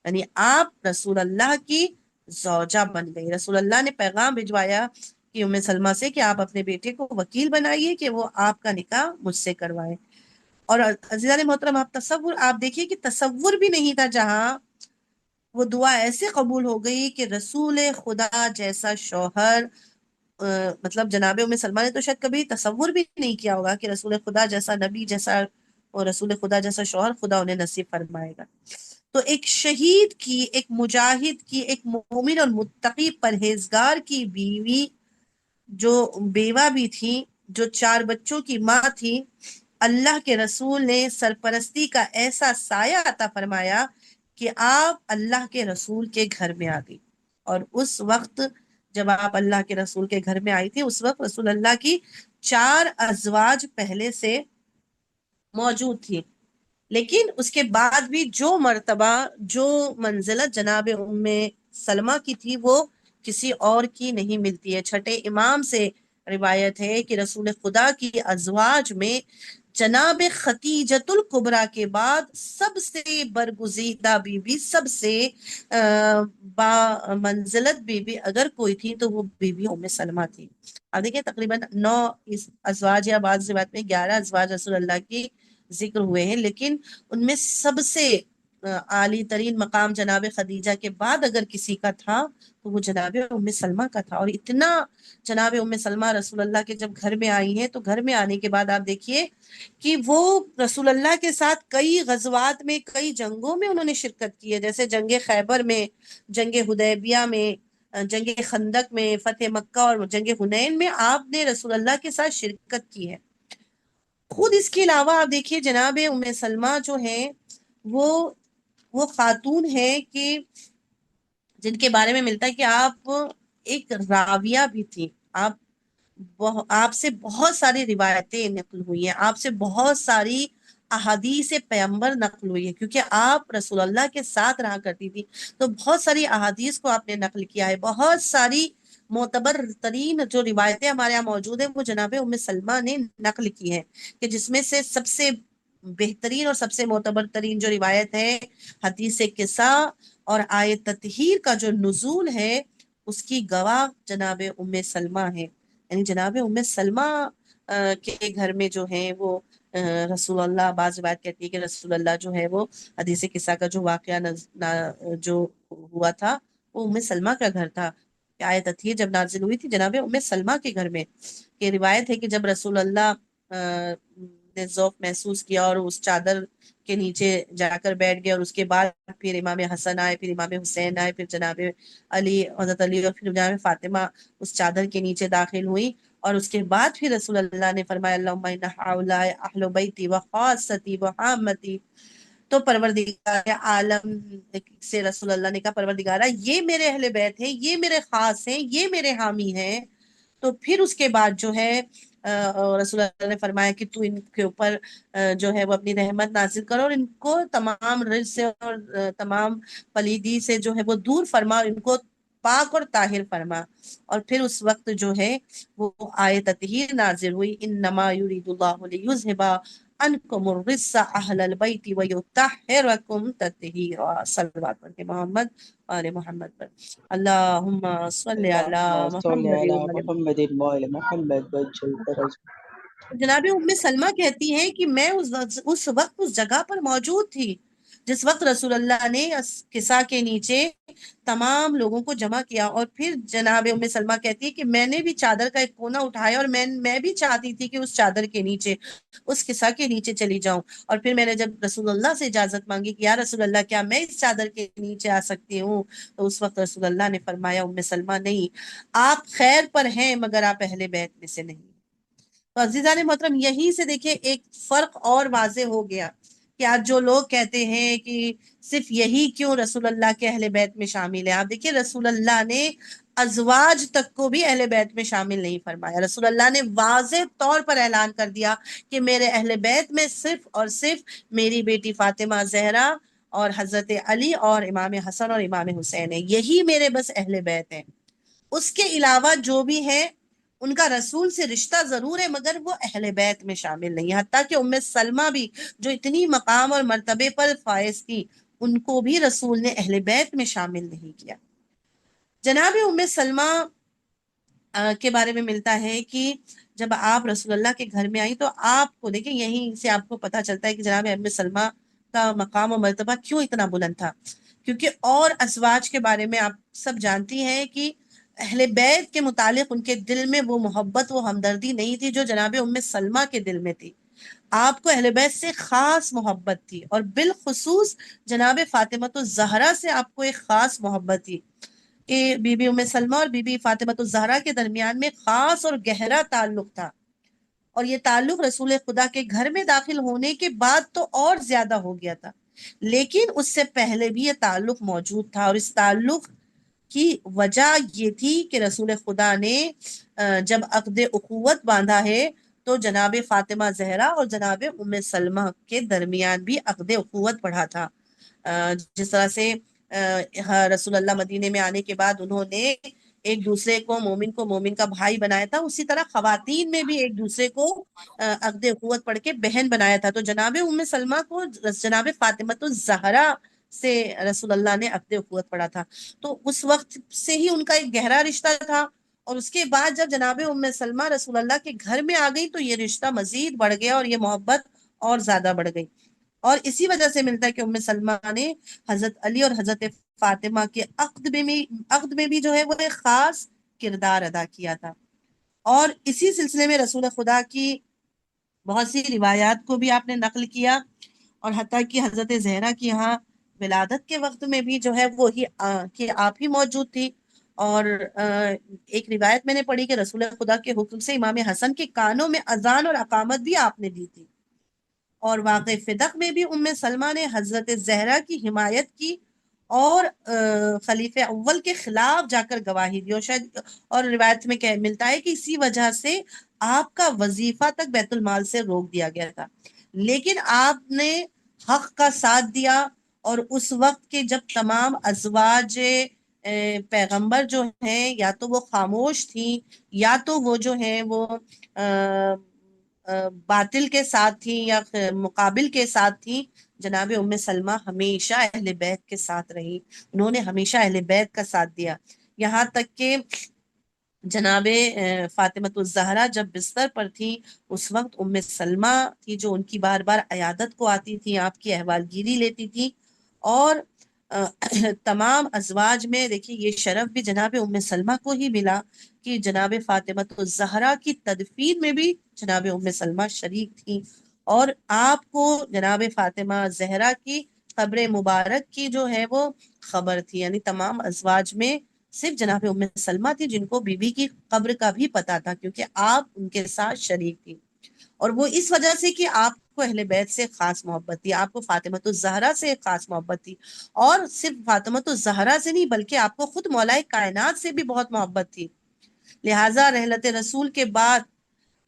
یعنی آپ رسول اللہ کی زوجہ بن گئی. رسول اللہ نے پیغام بھجوایا کہ ام سلمہ سے کہ آپ اپنے بیٹے کو وکیل بنائیے کہ وہ آپ کا نکاح مجھ سے کروائے. اور عزیزان محترم آپ دیکھیے کہ تصور بھی نہیں تھا، جہاں وہ دعا ایسے قبول ہو گئی کہ رسول خدا جیسا شوہر، مطلب جناب ام سلمہ نے تو شاید کبھی تصور بھی نہیں کیا ہوگا کہ رسول خدا جیسا نبی جیسا اور رسول خدا جیسا شوہر خدا انہیں نصیب فرمائے گا. تو ایک شہید کی، ایک مجاہد کی، ایک مومن اور متقی پرہیزگار کی بیوی، جو بیوہ بھی تھی، جو 4 بچوں کی ماں تھی، اللہ کے رسول نے سرپرستی کا ایسا سایہ عطا فرمایا کہ آپ اللہ کے رسول کے گھر میں آ گئی. اور اس وقت جب آپ اللہ کے رسول کے گھر میں آئی تھی، اس وقت رسول اللہ کی 4 ازواج پہلے سے موجود تھی، لیکن اس کے بعد بھی جو مرتبہ، جو منزلت جناب ام سلمہ کی تھی وہ کسی اور کی نہیں ملتی ہے. چھٹے امام سے روایت ہے کہ رسول خدا کی ازواج میں جناب ختیجۃ الکبریٰ کے بعد سب سے برگزیدہ بی بی، سب سے با منزلت بی بی اگر کوئی تھی تو وہ بی بی ام سلمہ تھی. اب دیکھیں تقریباً 9 ازواج یا بعض روایت میں 11 ازواج رسول اللہ کی ذکر ہوئے ہیں، لیکن ان میں سب سے عالی ترین مقام جناب خدیجہ کے بعد اگر کسی کا تھا تو وہ جناب ام سلمہ کا تھا. اور اتنا جناب ام سلمہ رسول اللہ کے جب گھر میں آئی ہیں تو گھر میں آنے کے بعد آپ دیکھیے کہ وہ رسول اللہ کے ساتھ کئی غزوات میں، کئی جنگوں میں انہوں نے شرکت کی ہے، جیسے جنگ خیبر میں، جنگ حدیبیہ میں، جنگ خندق میں، فتح مکہ اور جنگ حنین میں آپ نے رسول اللہ کے ساتھ شرکت کی ہے. خود اس کے علاوہ آپ دیکھیے جناب ام سلمہ جو ہیں وہ خاتون ہیں کہ جن کے بارے میں ملتا ہے کہ آپ ایک راویہ بھی تھی. آپ سے بہت ساری روایتیں نقل ہوئی ہیں، آپ سے بہت ساری احادیث پیغمبر نقل ہوئی ہے، کیونکہ آپ رسول اللہ کے ساتھ رہا کرتی تھی تو بہت ساری احادیث کو آپ نے نقل کیا ہے. بہت ساری معتبر ترین جو روایتیں ہمارے یہاں موجود ہیں وہ جناب ام سلمہ نے نقل کی ہیں، کہ جس میں سے سب سے بہترین اور سب سے معتبر ترین جو روایت ہے حدیث قصہ اور آیت تطہیر کا جو نزول ہے اس کی گواہ جناب ام سلمہ ہے. یعنی جناب ام سلمہ کے گھر میں جو ہیں وہ رسول اللہ، بعض روایت کہتی ہے کہ رسول اللہ جو ہے وہ حدیث قصہ کا جو واقعہ جو ہوا تھا وہ ام سلمہ کا گھر تھا. آیت تطہیر جب نازل ہوئی تھی جناب ام سلمہ کے گھر میں، کہ روایت ہے کہ جب رسول اللہ نے ذوق محسوس کیا اور اس چادر کے نیچے جا کر بیٹھ گئے، اور اس کے بعد پھر امام حسن آئے، پھر امام حسین آئے، پھر جناب علی، حضرت علی اور پھر جناب فاطمہ اس چادر کے نیچے داخل ہوئی، اور اس کے بعد پھر رسول اللہ نے فرمایا اللہم ان ہؤلاء اہل بیتی وخاصتی وعامتی. تو پروردگار عالم سے رسول اللہ نے کہا پروردگارہ یہ میرے اہل بیت ہیں، یہ میرے خاص ہیں، یہ میرے حامی ہیں. تو پھر اس کے بعد جو ہے رسول اللہ نے فرمایا کہ تو ان کے اوپر جو ہے وہ اپنی رحمت نازل کرو اور ان کو تمام رجس سے اور تمام پلیدی سے جو ہے وہ دور فرما، ان کو پاک اور طاہر فرما. اور پھر اس وقت جو ہے وہ آیت تطہیر نازل ہوئی انما یرید اللہ لیذھب عنکم الرجس اہل البیت ویطہرکم تطہیرا. صلوات پڑھ کے محمد اور محمد پر. اللہم صلی علی اللهم صل محمد على وعلی محمد وآل محمد وجل درجة. جناب ام سلمہ کہتی ہیں کہ میں اس وقت اس جگہ پر موجود تھی جس وقت رسول اللہ نے کسا کے نیچے تمام لوگوں کو جمع کیا، اور پھر جناب ام سلمہ کہتی ہے کہ میں نے بھی چادر کا ایک کونا اٹھایا اور میں بھی چاہتی تھی کہ اس چادر کے نیچے، اس کسا کے نیچے چلی جاؤں، اور پھر میں نے جب رسول اللہ سے اجازت مانگی کہ یا رسول اللہ کیا میں اس چادر کے نیچے آ سکتی ہوں، تو اس وقت رسول اللہ نے فرمایا ام سلمہ نہیں، آپ خیر پر ہیں مگر آپ اہل بیت میں سے نہیں۔ تو عزیزان محترم، یہیں سے دیکھیں ایک فرق اور واضح ہو گیا کہ آج جو لوگ کہتے ہیں کہ صرف یہی کیوں رسول اللہ کے اہل بیت میں شامل ہے، آپ دیکھیں رسول اللہ نے ازواج تک کو بھی اہل بیت میں شامل نہیں فرمایا۔ رسول اللہ نے واضح طور پر اعلان کر دیا کہ میرے اہل بیت میں صرف اور صرف میری بیٹی فاطمہ زہرا اور حضرت علی اور امام حسن اور امام حسین ہیں، یہی میرے بس اہل بیت ہیں۔ اس کے علاوہ جو بھی ہیں ان کا رسول سے رشتہ ضرور ہے مگر وہ اہل بیت میں شامل نہیں، حتیٰ کہ ام سلمہ بھی جو اتنی مقام اور مرتبے پر فائز تھی ان کو بھی رسول نے اہل بیت میں شامل نہیں کیا۔ جناب ام سلمہ کے بارے میں ملتا ہے کہ جب آپ رسول اللہ کے گھر میں آئی تو آپ کو دیکھیں یہیں سے آپ کو پتہ چلتا ہے کہ جناب ام سلمہ کا مقام و مرتبہ کیوں اتنا بلند تھا، کیونکہ اور ازواج کے بارے میں آپ سب جانتی ہیں کہ اہل بیت کے متعلق ان کے دل میں وہ محبت وہ ہمدردی نہیں تھی جو جناب ام سلمہ کے دل میں تھی۔ آپ کو اہل بیت سے خاص محبت تھی، اور بالخصوص جناب فاطمہ الزہرا سے آپ کو ایک خاص محبت تھی کہ بی بی ام سلمہ اور بی بی فاطمہ الزہرا کے درمیان میں خاص اور گہرا تعلق تھا، اور یہ تعلق رسول خدا کے گھر میں داخل ہونے کے بعد تو اور زیادہ ہو گیا تھا، لیکن اس سے پہلے بھی یہ تعلق موجود تھا، اور اس تعلق کی وجہ یہ تھی کہ رسول خدا نے جب عقد اخوت باندھا ہے تو جناب فاطمہ زہرا اور جناب ام سلمہ کے درمیان بھی عقد اخوت پڑھا تھا۔ جس طرح سے رسول اللہ مدینے میں آنے کے بعد انہوں نے ایک دوسرے کو مومن کا بھائی بنایا تھا، اسی طرح خواتین میں بھی ایک دوسرے کو عقد اخوت پڑھ کے بہن بنایا تھا۔ تو جناب ام سلمہ کو جناب فاطمہ الزہرا سے رسول اللہ نے عقد اخوت پڑھا تھا، تو اس وقت سے ہی ان کا ایک گہرا رشتہ تھا، اور اس کے بعد جب جناب ام سلمہ رسول اللہ کے گھر میں آ گئی تو یہ رشتہ مزید بڑھ گیا اور یہ محبت اور زیادہ بڑھ گئی، اور اسی وجہ سے ملتا ہے کہ ام سلمہ نے حضرت علی اور حضرت فاطمہ کے عقد میں بھی جو ہے وہ ایک خاص کردار ادا کیا تھا۔ اور اسی سلسلے میں رسول خدا کی بہت سی روایات کو بھی آپ نے نقل کیا، اور حتیٰ کہ حضرت زہرا کی یہاں ولادت کے وقت میں بھی جو ہے وہی کہ آپ ہی موجود تھی، اور ایک روایت میں نے پڑھی کہ رسول خدا کے حکم سے امام حسن کے کانوں میں اذان اور اقامت بھی آپ نے دی تھی، اور واقع فدق میں بھی ام سلمہ نے حضرت زہرا کی حمایت کی اور خلیفہ اول کے خلاف جا کر گواہی دی، اور شاید اور روایت میں ملتا ہے کہ اسی وجہ سے آپ کا وظیفہ تک بیت المال سے روک دیا گیا تھا، لیکن آپ نے حق کا ساتھ دیا، اور اس وقت کے جب تمام ازواج پیغمبر جو ہیں یا تو وہ خاموش تھیں یا تو وہ جو ہیں وہ باطل کے ساتھ تھیں یا مقابل کے ساتھ تھیں، جناب ام سلمہ ہمیشہ اہل بیت کے ساتھ رہی، انہوں نے ہمیشہ اہل بیت کا ساتھ دیا، یہاں تک کہ جناب فاطمہ الزہرا جب بستر پر تھی اس وقت ام سلمہ تھی جو ان کی بار بار عیادت کو آتی تھی، آپ کی احوال گیری لیتی تھی، اور تمام ازواج میں دیکھیے یہ شرف بھی جناب ام سلمہ کو ہی ملا کہ جناب فاطمہ الزہرا کی تدفین میں بھی جناب ام سلمہ شریک تھی، اور آپ کو جناب فاطمہ زہرا کی قبر مبارک کی جو ہے وہ خبر تھی، یعنی تمام ازواج میں صرف جناب ام سلمہ تھی جن کو بی بی کی قبر کا بھی پتا تھا، کیونکہ آپ ان کے ساتھ شریک تھی، اور وہ اس وجہ سے کہ آپ کو اہل بیت سے خاص محبت تھی، آپ کو فاطمہ الزہرا سے خاص محبت تھی، اور صرف فاطمہ الزہرا سے نہیں بلکہ آپ کو خود مولا کائنات سے بھی بہت محبت تھی، لہٰذا رحلت رسول کے بعد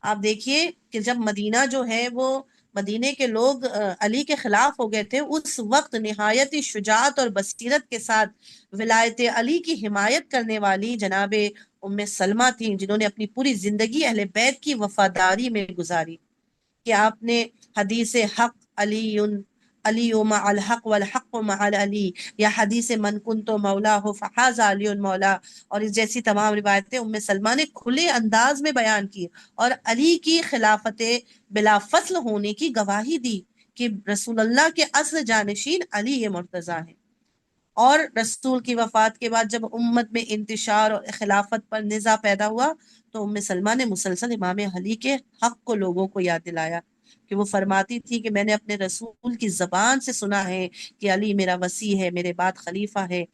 آپ دیکھیے کہ جب مدینہ جو ہے وہ مدینے کے لوگ علی کے خلاف ہو گئے تھے، اس وقت نہایت شجاعت اور بصیرت کے ساتھ ولایت علی کی حمایت کرنے والی جناب ام سلمہ تھیں، جنہوں نے اپنی پوری زندگی اہل بیت کی وفاداری میں گزاری، کہ آپ نے حدیث حق علی مع الحق والحق مع علی، یا حدیث من کنت مولا ہو فحاز علی مولا، اور اس جیسی تمام روایتیں ام سلمہ نے کھلے انداز میں بیان کی، اور علی کی خلافت بلا فصل ہونے کی گواہی دی کہ رسول اللہ کے اصل جانشین علی مرتضیٰ ہیں۔ اور رسول کی وفات کے بعد جب امت میں انتشار اور خلافت پر نزاع پیدا ہوا تو ام سلمہ نے مسلسل امام علی کے حق کو لوگوں کو یاد دلایا، کہ وہ فرماتی تھی کہ میں نے اپنے رسول کی زبان سے سنا ہے کہ علی میرا وصی ہے، میرے بعد خلیفہ ہے۔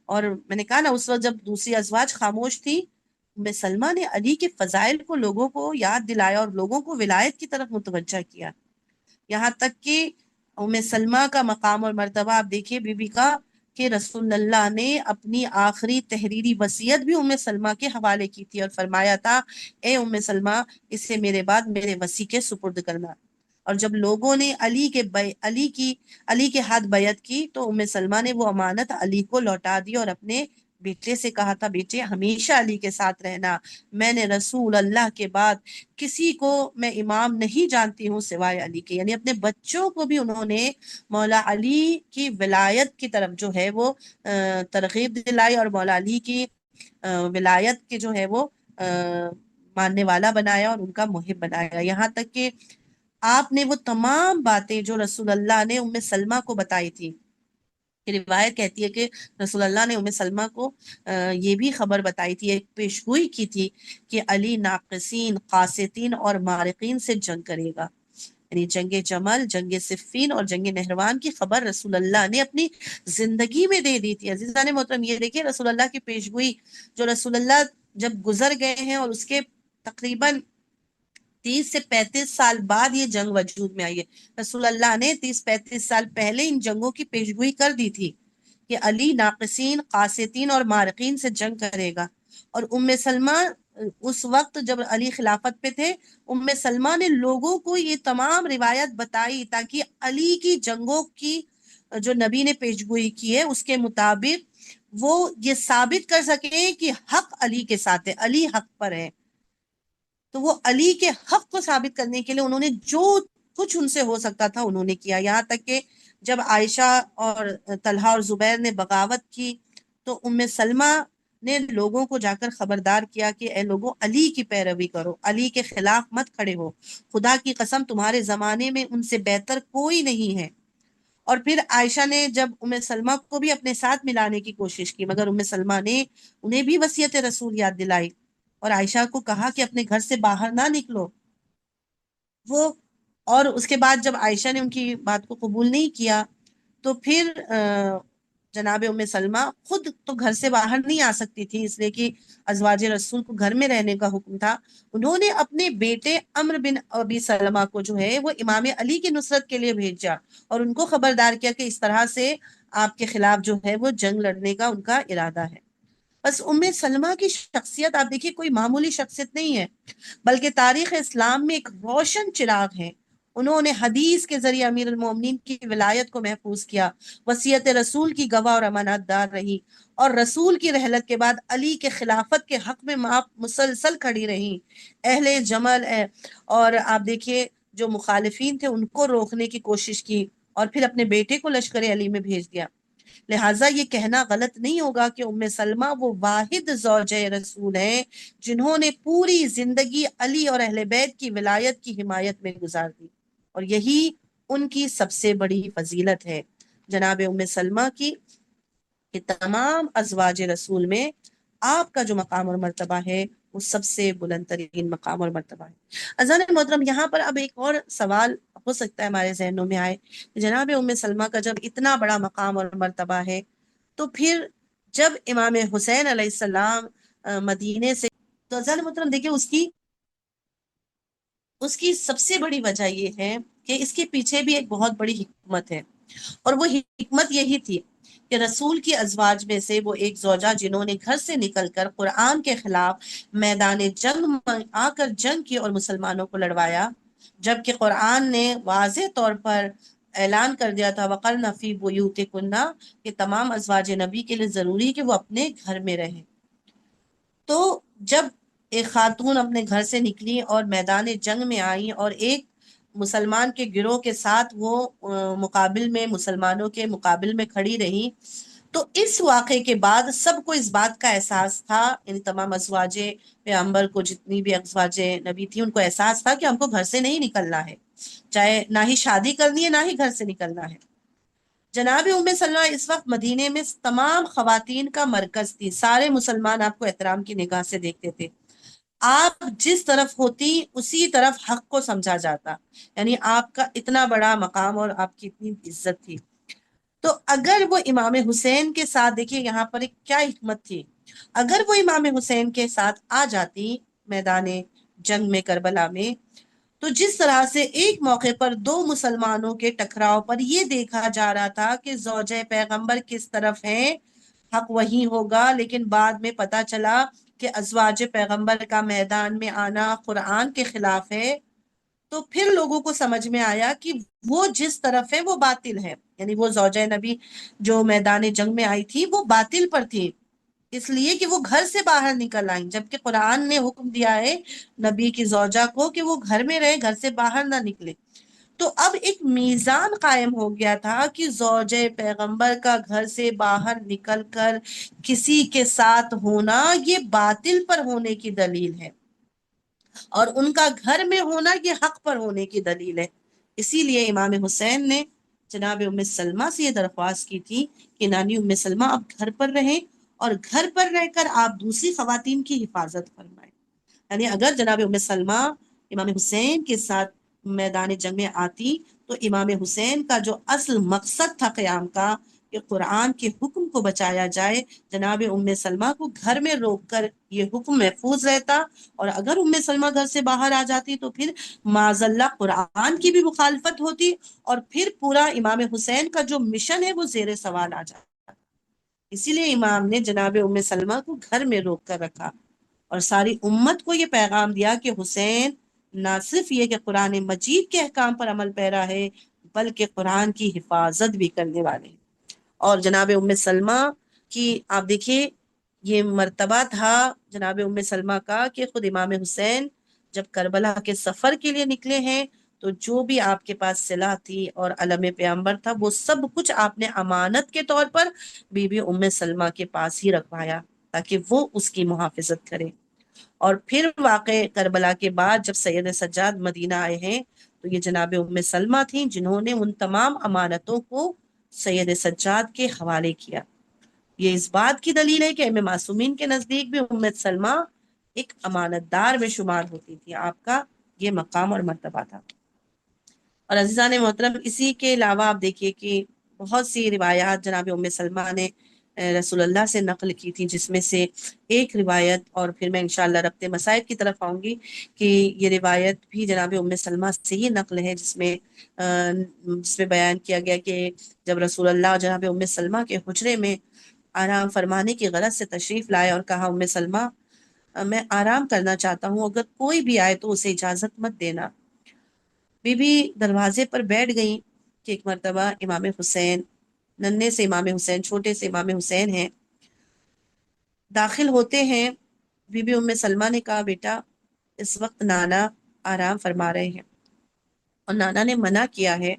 اور میں نے کہا نا اس وقت جب دوسری ازواج خاموش تھی، ام سلمہ نے علی کے فضائل کو لوگوں کو یاد دلایا اور لوگوں کو ولایت کی طرف متوجہ کیا، یہاں تک کہ ام سلمہ کا مقام اور مرتبہ آپ دیکھیے بی بی کا، کہ رسول اللہ نے اپنی آخری تحریری وصیت بھی ام سلمہ کے حوالے کی تھی اور فرمایا تھا اے ام سلمہ اسے میرے بعد میرے وصی کے سپرد کرنا۔ اور جب لوگوں نے علی کے ہاتھ بیعت کی تو ام سلمہ نے وہ امانت علی کو لوٹا دی اور اپنے بیٹے سے کہا تھا بیٹے ہمیشہ علی کے ساتھ رہنا، میں نے رسول اللہ کے بعد کسی کو میں امام نہیں جانتی ہوں سوائے علی کے۔ یعنی اپنے بچوں کو بھی انہوں نے مولا علی کی ولایت کی طرف جو ہے وہ ترغیب دلائی اور مولا علی کی ولایت کے جو ہے وہ ماننے والا بنایا اور ان کا محب بنایا، یہاں تک کہ آپ نے وہ تمام باتیں جو رسول اللہ نے ام سلمہ کو بتائی تھی، روایت کہتی ہے کہ رسول اللہ نے ام سلمہ کو یہ بھی خبر بتائی تھی، ایک پیشگوئی کی تھی کہ علی ناقصین، قاسطین اور مارقین سے جنگ کرے گا، یعنی جنگ جمل، جنگ صفین اور جنگ نہروان کی خبر رسول اللہ نے اپنی زندگی میں دے دی تھی۔ عزیزان محترم یہ دیکھیں رسول اللہ کی پیشگوئی، جو رسول اللہ جب گزر گئے ہیں اور اس کے تقریباً 30 سے 35 سال بعد یہ جنگ وجود میں آئی ہے، رسول اللہ نے 30-35 سال پہلے ان جنگوں کی پیشگوئی کر دی تھی کہ علی ناقصین، قاسطین اور مارقین سے جنگ کرے گا۔ اور ام سلمہ اس وقت جب علی خلافت پہ تھے، ام سلمہ نے لوگوں کو یہ تمام روایت بتائی تاکہ علی کی جنگوں کی جو نبی نے پیشگوئی کی ہے اس کے مطابق وہ یہ ثابت کر سکیں کہ حق علی کے ساتھ ہے، علی حق پر ہے۔ تو وہ علی کے حق کو ثابت کرنے کے لیے انہوں نے جو کچھ ان سے ہو سکتا تھا انہوں نے کیا، یہاں تک کہ جب عائشہ اور طلحہ اور زبیر نے بغاوت کی تو ام سلمہ نے لوگوں کو جا کر خبردار کیا کہ اے لوگوں علی کی پیروی کرو، علی کے خلاف مت کھڑے ہو، خدا کی قسم تمہارے زمانے میں ان سے بہتر کوئی نہیں ہے۔ اور پھر عائشہ نے جب ام سلمہ کو بھی اپنے ساتھ ملانے کی کوشش کی، مگر ام سلمہ نے انہیں بھی وصیت رسول یاد دلائی اور عائشہ کو کہا کہ اپنے گھر سے باہر نہ نکلو۔ وہ اور اس کے بعد جب عائشہ نے ان کی بات کو قبول نہیں کیا تو پھر جناب ام سلمہ خود تو گھر سے باہر نہیں آ سکتی تھی، اس لیے کہ ازواج رسول کو گھر میں رہنے کا حکم تھا، انہوں نے اپنے بیٹے عمرو بن ابی سلمہ کو جو ہے وہ امام علی کی نصرت کے لیے بھیجا اور ان کو خبردار کیا کہ اس طرح سے آپ کے خلاف جو ہے وہ جنگ لڑنے کا ان کا ارادہ ہے۔ بس ام سلمہ کی شخصیت آپ دیکھیے کوئی معمولی شخصیت نہیں ہے، بلکہ تاریخ اسلام میں ایک روشن چراغ ہے۔ انہوں نے حدیث کے ذریعے امیر المومنین کی ولایت کو محفوظ کیا، وصیت رسول کی گواہ اور امانت دار رہی، اور رسول کی رحلت کے بعد علی کے خلافت کے حق میں مسلسل کھڑی رہی۔ اہل جمل اور آپ دیکھیے جو مخالفین تھے ان کو روکنے کی کوشش کی اور پھر اپنے بیٹے کو لشکر علی میں بھیج دیا۔ لہٰذا یہ کہنا غلط نہیں ہوگا کہ ام سلمہ وہ واحد زوجہ رسول ہیں جنہوں نے پوری زندگی علی اور اہل بیت کی ولایت کی حمایت میں گزار دی، اور یہی ان کی سب سے بڑی فضیلت ہے جناب ام سلمہ کی، کہ تمام ازواج رسول میں آپ کا جو مقام اور مرتبہ ہے وہ سب سے بلند ترین مقام اور مرتبہ ہے۔ اذان محترم یہاں پر اب ایک اور سوال ہو سکتا ہے ہمارے ذہنوں میں آئے، جناب ام سلمہ کا جب اتنا بڑا مقام اور مرتبہ ہے تو پھر جب امام حسین علیہ السلام مدینے سے، تو اذان محترم دیکھیں اس کی سب سے بڑی وجہ یہ ہے کہ اس کے پیچھے بھی ایک بہت بڑی حکمت ہے، اور وہ حکمت یہی تھی کہ رسول کی ازواج میں سے وہ ایک زوجہ جنہوں نے گھر سے نکل کر قرآن کے خلاف میدان جنگ میں آ کر جنگ کی اور مسلمانوں کو لڑوایا، جبکہ قرآن نے واضح طور پر اعلان کر دیا تھا وَقَرْنَ فِي بُيُوتِكُنَّ کہ تمام ازواج نبی کے لیے ضروری کہ وہ اپنے گھر میں رہیں۔ تو جب ایک خاتون اپنے گھر سے نکلی اور میدان جنگ میں آئی اور ایک مسلمان کے گروہ کے ساتھ وہ مقابل میں مسلمانوں کے مقابل میں کھڑی رہی، تو اس واقعے کے بعد سب کو اس بات کا احساس تھا، ان تمام ازواج پیغمبر کو، جتنی بھی ازواج نبی تھی، ان کو احساس تھا کہ ہم کو گھر سے نہیں نکلنا ہے، چاہے نہ ہی شادی کرنی ہے نہ ہی گھر سے نکلنا ہے۔ جناب ام سلمہ اس وقت مدینے میں تمام خواتین کا مرکز تھی، سارے مسلمان آپ کو احترام کی نگاہ سے دیکھتے تھے، آپ جس طرف ہوتی اسی طرف حق کو سمجھا جاتا، یعنی آپ کا اتنا بڑا مقام اور آپ کی اتنی عزت تھی۔ تو اگر وہ امام حسین کے ساتھ، دیکھیے یہاں پر ایک کیا حکمت تھی، اگر وہ امام حسین کے ساتھ آ جاتی میدان جنگ میں، کربلا میں، تو جس طرح سے ایک موقع پر دو مسلمانوں کے ٹکراؤ پر یہ دیکھا جا رہا تھا کہ زوجہ پیغمبر کس طرف ہیں، حق وہی ہوگا، لیکن بعد میں پتا چلا کہ ازواج پیغمبر کا میدان میں آنا قرآن کے خلاف ہے، تو پھر لوگوں کو سمجھ میں آیا کہ وہ جس طرف ہے وہ باطل ہے، یعنی وہ زوجہ نبی جو میدان جنگ میں آئی تھی وہ باطل پر تھی، اس لیے کہ وہ گھر سے باہر نکل آئیں، جبکہ قرآن نے حکم دیا ہے نبی کی زوجہ کو کہ وہ گھر میں رہے، گھر سے باہر نہ نکلے۔ تو اب ایک میزان قائم ہو گیا تھا کہ زوجہ پیغمبر کا گھر سے باہر نکل کر کسی کے ساتھ ہونا یہ باطل پر ہونے کی دلیل ہے، اور ان کا گھر میں ہونا یہ حق پر ہونے کی دلیل ہے۔ اسی لیے امام حسین نے جناب ام سلمہ سے یہ درخواست کی تھی کہ نانی ام سلمہ آپ گھر پر رہیں اور گھر پر رہ کر آپ دوسری خواتین کی حفاظت فرمائیں۔ یعنی اگر جناب ام سلمہ امام حسین کے ساتھ میدان جنگ میں آتی تو امام حسین کا جو اصل مقصد تھا قیام کا کہ قرآن کے حکم کو بچایا جائے، جناب ام سلمہ کو گھر میں روک کر یہ حکم محفوظ رہتا، اور اگر ام سلمہ گھر سے باہر آ جاتی تو پھر معاذ اللہ قرآن کی بھی مخالفت ہوتی، اور پھر پورا امام حسین کا جو مشن ہے وہ زیر سوال آ جاتا۔ اسی لیے امام نے جناب ام سلمہ کو گھر میں روک کر رکھا اور ساری امت کو یہ پیغام دیا کہ حسین نہ صرف یہ کہ قرآن مجید کے احکام پر عمل پیرا ہے، بلکہ قرآن کی حفاظت بھی کرنے والے ہیں۔ اور جناب ام سلمہ کی آپ دیکھیے یہ مرتبہ تھا جناب ام سلمہ کا کہ خود امام حسین جب کربلا کے سفر کے لیے نکلے ہیں تو جو بھی آپ کے پاس سلاح تھی اور علم پیغمبر تھا وہ سب کچھ آپ نے امانت کے طور پر بی بی ام سلمہ کے پاس ہی رکھوایا تاکہ وہ اس کی محافظت کرے۔ اور پھر واقع کربلا کے بعد جب سید سجاد مدینہ آئے ہیں تو یہ جناب ام سلمہ تھیں جنہوں نے ان تمام امانتوں کو سید سجاد کے حوالے کیا۔ یہ اس بات کی دلیل ہے کہ ام معصومین کے نزدیک بھی ام سلمہ ایک امانت دار میں شمار ہوتی تھی، آپ کا یہ مقام اور مرتبہ تھا۔ اور عزیزان محترم، اسی کے علاوہ آپ دیکھیے کہ بہت سی روایات جناب ام سلمہ نے رسول اللہ سے نقل کی تھی، جس میں سے ایک روایت، اور پھر میں انشاءاللہ ربط مسائل کی طرف آؤں گی، کہ یہ روایت بھی جناب ام سلمہ سے ہی نقل ہے، جس میں بیان کیا گیا کہ جب رسول اللہ جناب ام سلمہ کے حجرے میں آرام فرمانے کی غرض سے تشریف لائے اور کہا ام سلمہ میں آرام کرنا چاہتا ہوں، اگر کوئی بھی آئے تو اسے اجازت مت دینا۔ بی بی دروازے پر بیٹھ گئیں کہ ایک مرتبہ امام حسین، ننھے سے امام حسین، چھوٹے سے امام حسین ہیں، داخل ہوتے ہیں۔ بی بی ام سلمہ نے کہا بیٹا اس وقت نانا آرام فرما رہے ہیں، اور نانا نے منع کیا ہے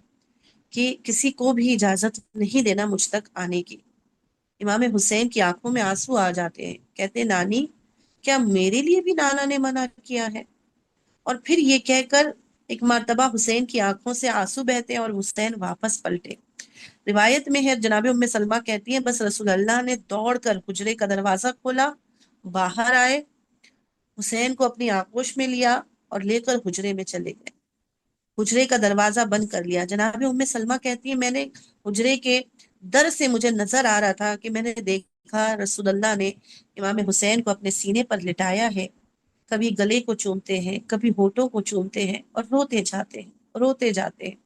کہ کسی کو بھی اجازت نہیں دینا مجھ تک آنے کی۔ امام حسین کی آنکھوں میں آنسو آ جاتے ہیں، کہتے نانی کیا میرے لیے بھی نانا نے منع کیا ہے؟ اور پھر یہ کہہ کر ایک مرتبہ حسین کی آنکھوں سے آنسو بہتے ہیں اور حسین واپس پلٹے۔ روایت میں ہے جناب ام سلمہ کہتی ہیں بس رسول اللہ نے دوڑ کر حجرے کا دروازہ کھولا، باہر آئے، حسین کو اپنی آغوش میں لیا اور لے کر حجرے میں چلے گئے، حجرے کا دروازہ بند کر لیا۔ جناب ام سلمہ کہتی ہیں میں نے حجرے کے در سے مجھے نظر آ رہا تھا کہ میں نے دیکھا رسول اللہ نے امام حسین کو اپنے سینے پر لٹایا ہے، کبھی گلے کو چومتے ہیں، کبھی ہونٹوں کو چومتے ہیں اور روتے جاتے ہیں، روتے جاتے ہیں۔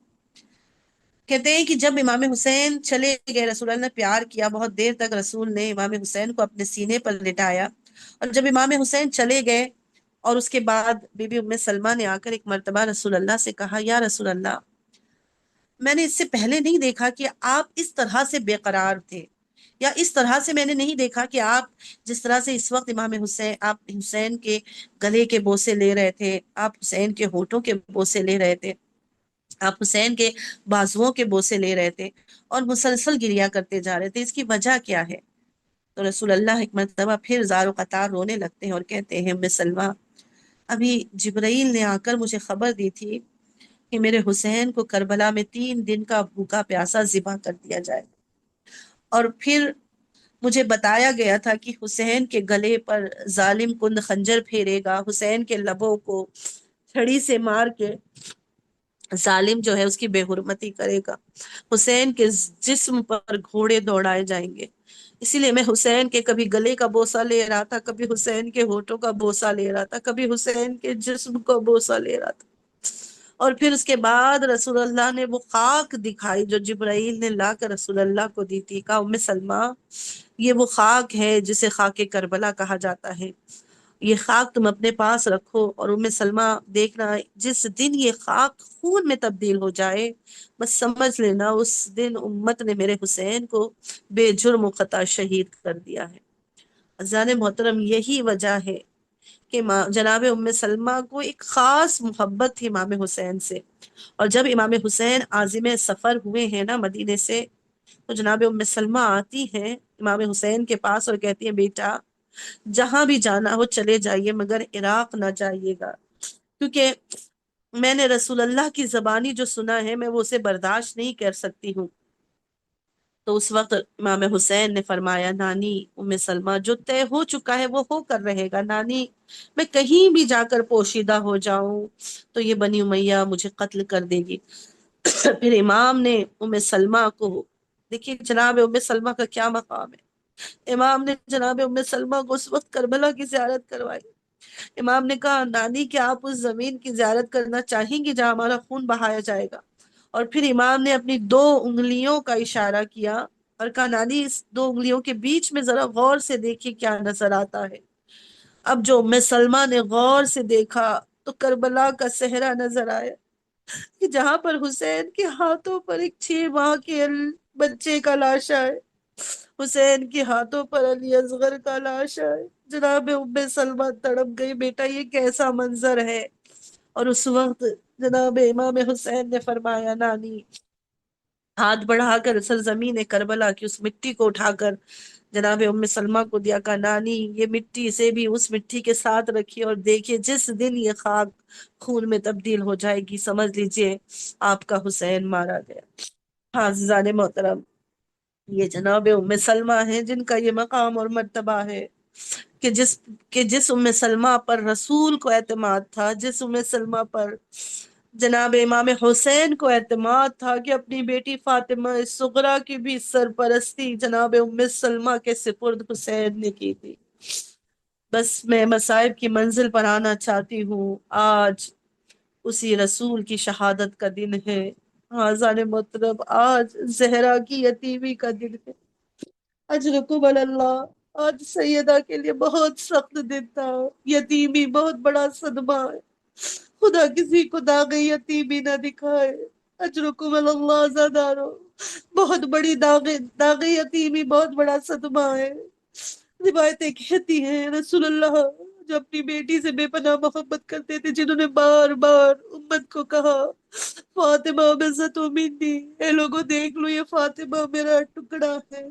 کہتے ہیں کہ جب امام حسین چلے گئے، رسول اللہ نے پیار کیا، بہت دیر تک رسول نے امام حسین کو اپنے سینے پر لٹایا، اور جب امام حسین چلے گئے اور اس کے بعد بی بی ام سلمہ نے آ کر ایک مرتبہ رسول اللہ سے کہا یا رسول اللہ میں نے اس سے پہلے نہیں دیکھا کہ آپ اس طرح سے بے قرار تھے، یا اس طرح سے میں نے نہیں دیکھا کہ آپ جس طرح سے اس وقت امام حسین، آپ حسین کے گلے کے بوسے لے رہے تھے، آپ حسین کے ہونٹوں کے بوسے لے رہے تھے، آپ حسین کے بازوؤں کے بوسے لے رہے تھے، اور مسلسل گریا کرتے جا رہے تھے، اس کی وجہ کیا ہے؟ تو رسول اللہ ایک مرتبہ پھر زار و قطار رونے لگتے ہیں اور کہتے ہیں ام سلمہ، ابھی جبرائیل نے آ کر مجھے خبر دی تھی کہ میرے حسین کو کربلا میں 3 دن کا بھوکا پیاسا ذبح کر دیا جائے، اور پھر مجھے بتایا گیا تھا کہ حسین کے گلے پر ظالم کند خنجر پھیرے گا، حسین کے لبوں کو چھڑی سے مار کے ظالم جو ہے اس کی بے حرمتی کرے گا، حسین کے جسم پر گھوڑے دوڑائے جائیں گے۔ اسی لیے میں حسین کے کبھی گلے کا بوسہ لے رہا تھا، کبھی حسین کے ہونٹوں کا بوسہ لے رہا تھا، کبھی حسین کے جسم کا بوسہ لے رہا تھا۔ اور پھر اس کے بعد رسول اللہ نے وہ خاک دکھائی جو جبرائیل نے لا کر رسول اللہ کو دی تھی، کہا ام سلمہ یہ وہ خاک ہے جسے خاک کربلا کہا جاتا ہے، یہ خاک تم اپنے پاس رکھو، اور ام سلمہ دیکھنا جس دن یہ خاک خون میں تبدیل ہو جائے بس سمجھ لینا اس دن امت نے میرے حسین کو بے جرم و خطا شہید کر دیا ہے۔ عزیزان محترم، یہی وجہ ہے کہ جناب ام سلمہ کو ایک خاص محبت تھی امام حسین سے، اور جب امام حسین عازم سفر ہوئے ہیں نا مدینے سے، تو جناب ام سلمہ آتی ہیں امام حسین کے پاس اور کہتی ہیں بیٹا جہاں بھی جانا ہو چلے جائیے مگر عراق نہ جائیے گا، کیونکہ میں نے رسول اللہ کی زبانی جو سنا ہے میں وہ اسے برداشت نہیں کر سکتی ہوں۔ تو اس وقت امام حسین نے فرمایا نانی ام سلمہ جو طے ہو چکا ہے وہ ہو کر رہے گا، نانی میں کہیں بھی جا کر پوشیدہ ہو جاؤں تو یہ بنی امیہ مجھے قتل کر دے گی۔ پھر امام نے ام سلمہ کو، دیکھیے جناب ام سلمہ کا کیا مقام ہے، امام نے جناب ام سلمہ کو اس وقت کربلا کی زیارت کروائی۔ امام نے کہا نانی کیا آپ اس زمین کی زیارت کرنا چاہیں گی جہاں ہمارا خون بہایا جائے گا؟ اور پھر امام نے اپنی 2 انگلیوں کا اشارہ کیا اور کہا نانی اس 2 انگلیوں کے بیچ میں ذرا غور سے دیکھیے کیا نظر آتا ہے۔ اب جو ام سلمہ نے غور سے دیکھا تو کربلا کا صحرا نظر آیا کہ جہاں پر حسین کے ہاتھوں پر ایک 6 ماہ کے بچے کا لاشا ہے، حسین کے ہاتھوں پر علی اصغر کا لاشا ہے۔ جناب ام سلمہ تڑپ گئی، بیٹا یہ کیسا منظر ہے؟ اور اس وقت جناب امام حسین نے فرمایا نانی، ہاتھ بڑھا کر سرزمین کربلا کی اس مٹی کو اٹھا کر جناب ام سلمہ کو دیا، کہا نانی یہ مٹی سے بھی اس مٹی کے ساتھ رکھیے اور دیکھیے جس دن یہ خاک خون میں تبدیل ہو جائے گی سمجھ لیجئے آپ کا حسین مارا گیا۔ ہاں عزیزان محترم، یہ جناب ام سلمہ ہیں جن کا یہ مقام اور مرتبہ ہے کہ جس ام سلمہ پر رسول کو اعتماد تھا، جس ام سلمہ پر جناب امام حسین کو اعتماد تھا کہ اپنی بیٹی فاطمہ صغرا کی بھی سرپرستی جناب ام سلمہ کے سپرد حسین نے کی تھی۔ بس میں مصائب کی منزل پر آنا چاہتی ہوں، آج اسی رسول کی شہادت کا دن ہے، آذان محترم آج زہرا کی یتیمی کا دن ہے، اجرکم اللہ۔ آج سیدہ کے لیے بہت سخت دن تھا، یتیمی بہت بڑا صدمہ ہے، خدا کسی کو داغ یتیمی نہ دکھائے، اجرکم اللہ زادارو، بہت بڑی داغ یتیمی بہت بڑا صدمہ ہے۔ روایتیں کہتی ہیں رسول اللہ جو اپنی بیٹی سے بے پناہ محبت کرتے تھے، جنہوں نے بار بار امت کو کہا فاطمہ بزت منی، اے لوگوں دیکھ لو یہ فاطمہ میرا ٹکڑا ہے،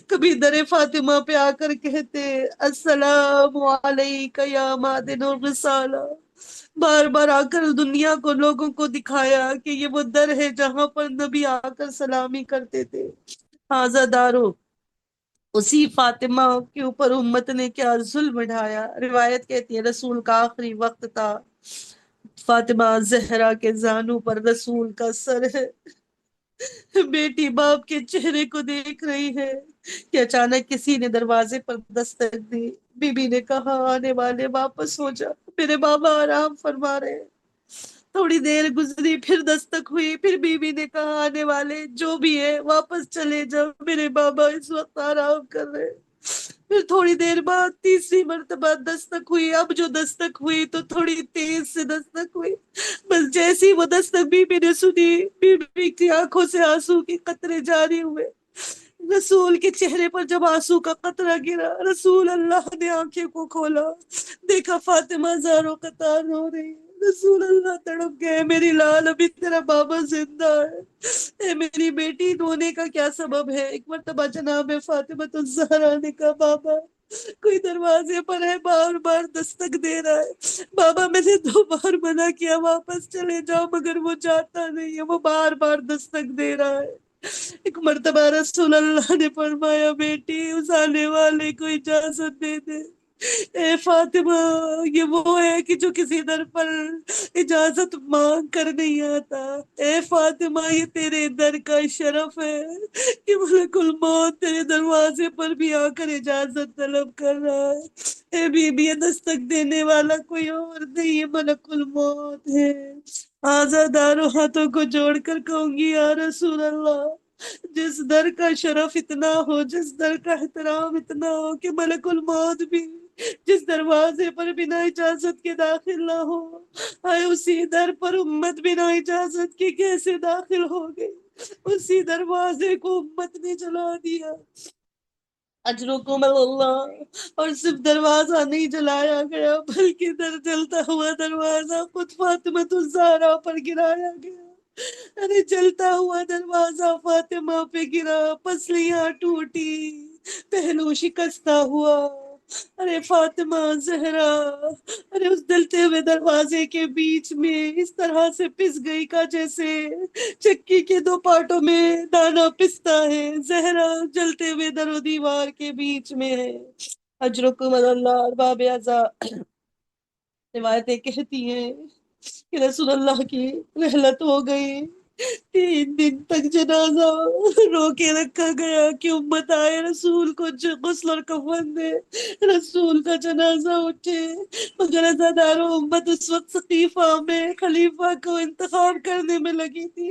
کبھی در فاطمہ پہ آ کر کہتے السلام علیک یا معدن الرسالہ، بار بار آ کر دنیا کو لوگوں کو دکھایا کہ یہ وہ در ہے جہاں پر نبی آ کر سلامی کرتے تھے۔ حاضر دارو، اسی فاطمہ کے اوپر امت نے کیا ظلم ڈھایا۔ روایت کہتی ہے رسول کا آخری وقت تھا، فاطمہ زہرا کے زانوں پر رسول کا سر ہے، بیٹی باپ کے چہرے کو دیکھ رہی ہے کہ اچانک کسی نے دروازے پر دستک دی، بی بی نے کہا آنے والے واپس ہو جا، میرے بابا آرام فرما رہے ہیں۔ تھوڑی دیر گزری، پھر دستک ہوئی، پھر بی بی نے کہا آنے والے جو بھی ہے واپس چلے جاؤ، میرے بابا اس وقت آرام کر رہے ہیں۔ پھر تھوڑی دیر بعد تیسری مرتبہ دستک ہوئی، اب جو دستک ہوئی تو تھوڑی تیز سے دستک ہوئی، بس جیسی وہ دستک بی بی نے سنی، بی بی کی آنکھوں سے آنسو کے قطرے جاری ہوئے۔ رسول کے چہرے پر جب آنسو کا قطرہ گرا، رسول اللہ نے آنکھیں کو کھولا، دیکھا فاطمہ زاروں قطار رو رہی ہے۔ رسول اللہ تڑپ گئے، میری لال ابھی تیرا بابا زندہ ہے، اے میری بیٹی رونے کا کیا سبب ہے؟ ایک مرتبہ جناب فاطمہ الزہرا نے کہا بابا کوئی دروازے پر ہے، بار بار دستک دے رہا ہے، بابا میں نے 2 بار منع کیا واپس چلے جاؤ مگر وہ جاتا نہیں ہے، وہ بار بار دستک دے رہا ہے۔ ایک مرتبہ رسول اللہ نے فرمایا بیٹی اس آنے والے کو اجازت دے دے، اے فاطمہ یہ وہ ہے کہ جو کسی در پر اجازت مانگ کر نہیں آتا، اے فاطمہ یہ تیرے در کا شرف ہے کہ ملک الموت تیرے دروازے پر بھی آ کر اجازت طلب کر رہا ہے، اے بی بی یہ دستک دینے والا کوئی اور نہیں، یہ ملک الموت ہے۔ آزاداروں ہاتھوں کو جوڑ کر کہوں گی یا رسول اللہ، جس در کا شرف اتنا ہو، جس در کا احترام اتنا ہو کہ ملک الموت بھی جس دروازے پر بنا اجازت کے داخل نہ ہو، آئے اسی در پر امت بنا اجازت کے کیسے داخل ہو گئی؟ اسی دروازے کو امت نے جلا دیا۔ اجرکم اللہ، اور صرف دروازہ نہیں جلایا گیا بلکہ جلتا ہوا دروازہ خود فاطمہ الزہرا پر گرایا گیا۔ ارے جلتا ہوا دروازہ فاطمہ پہ گرا، پسلیاں ٹوٹی، پہلو شکستہ ہوا۔ ارے فاطمہ زہرا ارے اس جلتے ہوئے دروازے کے بیچ میں اس طرح سے پس گئی کا جیسے چکی کے 2 پارٹوں میں دانا پستا ہے، زہرا جلتے ہوئے در و دیوار کے بیچ میں ہے۔ اجرکم اللہ۔ ارباب اعضاء روایتیں کہتی ہیں کہ رسول اللہ کی رحلت ہو گئی، 3 دن تک جنازہ رو کے رکھا گیا کہ امت آئے رسول کو غسل اور کفن دے، رسول کا جنازہ اٹھے، مگر عزاداروں امت اس وقت سقیفہ میں خلیفہ کو انتخاب کرنے میں لگی تھی۔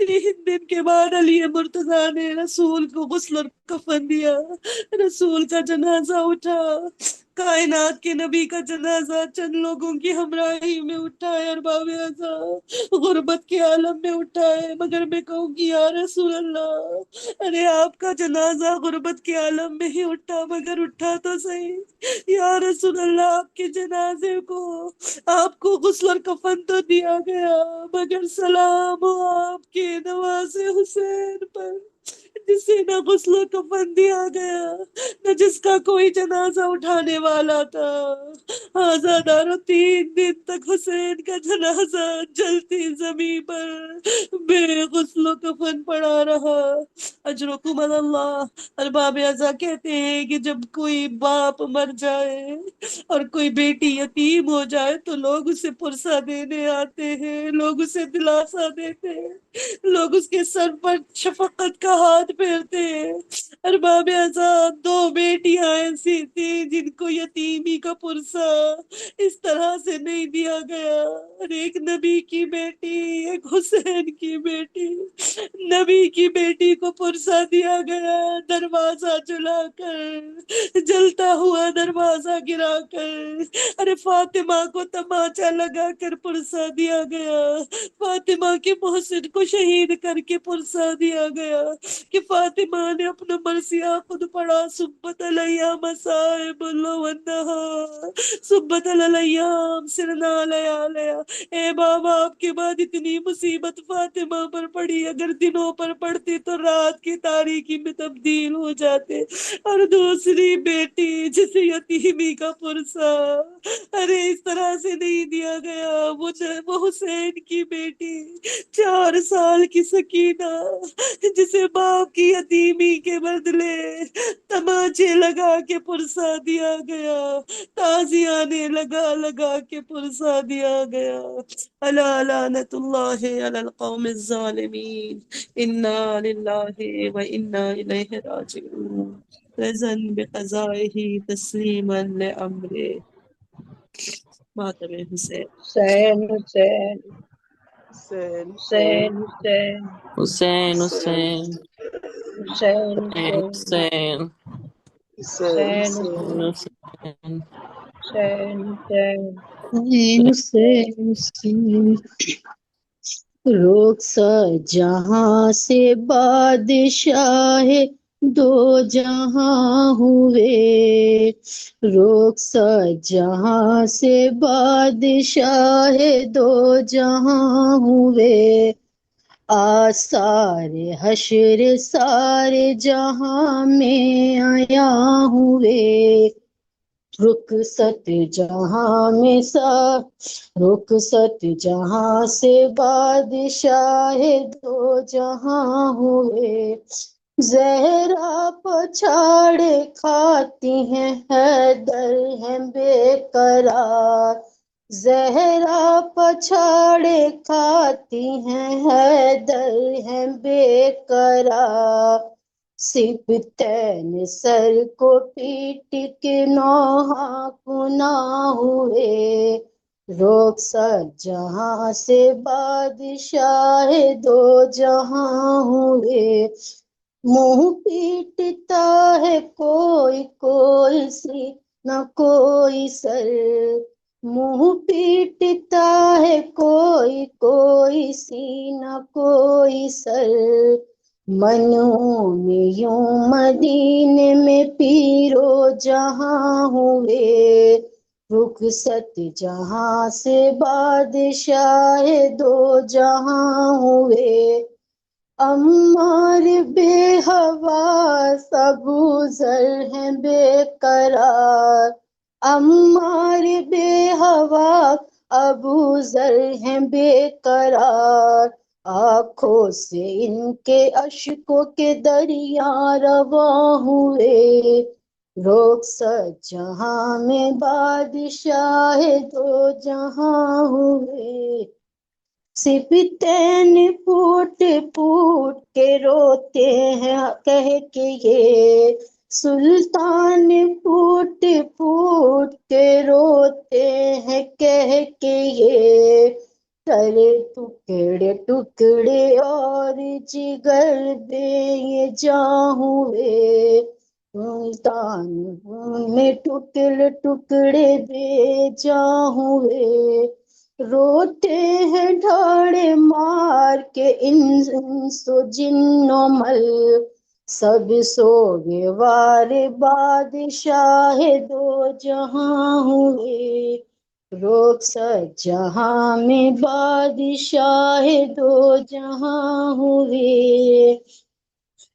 3 دن کے بعد علی مرتضیٰ نے رسول کو غسل اور کفن دیا، رسول کا جنازہ اٹھا، کائنات کے نبی کا جنازہ چند لوگوں کی ہمراہی میں اٹھا ہے، ارباب اعضاء غربت کے عالم میں اٹھا ہے، مگر میں کہوں گی یا رسول اللہ ارے آپ کا جنازہ غربت کے عالم میں ہی اٹھا مگر اٹھا تو صحیح، یا رسول اللہ آپ کے جنازے کو آپ کو غسل اور کفن تو دیا گیا مگر سلام ہو آپ کے نوازے حسین پر، جسے نہ غسل و کفن دیا گیا نہ جس کا کوئی جنازہ اٹھانے والا تھا۔ آزاداروں 3 دن تک حسین کا جنازہ جلتی زمین پر بے غسل و کفن پڑا رہا۔ اجرکم اللہ۔ ارباب اعضاء کہتے ہیں کہ جب کوئی باپ مر جائے اور کوئی بیٹی یتیم ہو جائے تو لوگ اسے پرسہ دینے آتے ہیں، لوگ اسے دلاسا دیتے ہیں، لوگ اس کے سر پر شفقت کا ہاتھ پھیرتے ہیں۔ ارباب اعضاء 2 بیٹیاں ایسی تھیں جن کو یتیمی کا پرسہ اس طرح سے نہیں دیا گیا، اور ایک نبی کی بیٹی، ایک حسین کی بیٹی، نبی کی بیٹی کو پرسہ دیا گیا، دروازہ جلا کر، جلتا ہوا دروازہ گرا کر، ارے فاطمہ کو تماچا لگا کر پرسہ دیا گیا، فاطمہ کے محسن کو شہید کر کے پرسہ دیا گیا کہ فاطمہ نے اپنا مرثیہ خود پڑھا، سبت علیہ مصائب والنہار، سبت علیہ سرنا علیہ۔ اے بابا آپ کے بعد اتنی مصیبت فاطمہ پر پڑی، اگر دنوں پر پڑتی تو رات کی تاریکی میں تبدیل ہو جاتے، اور دوسری بیٹی جسے یتیمی کا پرسہ ارے اس طرح سے نہیں دیا گیا، وہ حسین کی بیٹی 4 سال کی سکینہ جسے باپ کی یتیمی کے بدلے تماچے لگا کے پرسہ دیا گیا، تازیانے لگا لگا کے پرسہ دیا گیا۔ الا لعنت اللہ علی القوم الظالمین، انا للہ و انا الیہ راجعون، رضا بقضائہ تسلیما لامرہ۔ ماتم حسین۔ حسین حسین حسین حسین حسین حسین حسین حسین حسین حسین حسین حسین حسین حسین حسین حسین روک سا جہاں سے بادشاہ دو جہاں ہوئے، رخصت جہاں سے بادشاہ دو جہاں ہوئے، آثار حشر سارے جہاں میں آیا ہوئے، رخصت جہاں میں رخصت جہاں سے بادشاہ دو جہاں ہوئے، زہرا پچھاڑے کھاتی ہیں، حیدر ہیں بے قرار، زہرا پچھاڑے کھاتی ہیں، حیدر ہیں بے قرار، سبتین سر کو پیٹ کے نوحہ کنا ہوئے، رخصت جہاں سے بادشاہ دو جہاں ہوئے، منہ پیٹتا ہے کوئی کوئی سی نہ کوئی سر، منہ پیٹتا ہے کوئی کوئی سی نہ کوئی سر، منوں میں یوں مدینے میں پیرو جہاں ہوئے، رخصت جہاں سے بادشاہ دو جہاں ہوئے، عمار بے حواس ابو ذر ہیں بے قرار، عمار بے حواس ابو ذر ہیں بے قرار، آنکھوں سے ان کے اشکوں کے دریا رواں ہوئے، رخصت جہاں میں بادشاہ دو جہاں ہوئے، سبتین پھوٹ پھوٹ کے روتے ہیں کہہ کے یہ، سلطان پھوٹ پھوٹ کے روتے ہیں کہہ کے یہ، کرے ٹکڑے ٹکڑے اور جگر بے یہ جاں ہوئے، سلطان میں ٹکڑے ٹکڑے بے جاں ہوئے، روتے ہیں ڈھاڑے مار کے انس و جن و مل، سب سوگے وار بادشاہ دو جہاں ہوئے، رخصت جہاں میں بادشاہ دو جہاں ہوئے،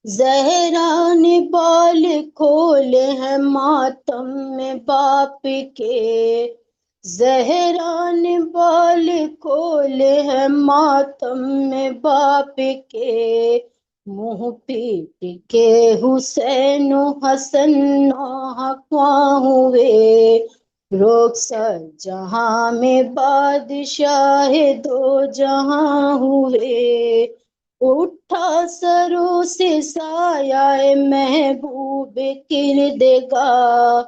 زہرا نے بال کھولے ہیں ماتم میں باپ کے، زہرا نے بال کھولے ہیں ماتم میں باپ کے، منہ پیٹ کے حسین و حسن نوحہ خواں ہوئے، رخصت جہاں میں بادشاہ دو جہاں ہوئے، اٹھا سروں سے سایہ محبوب کردگار،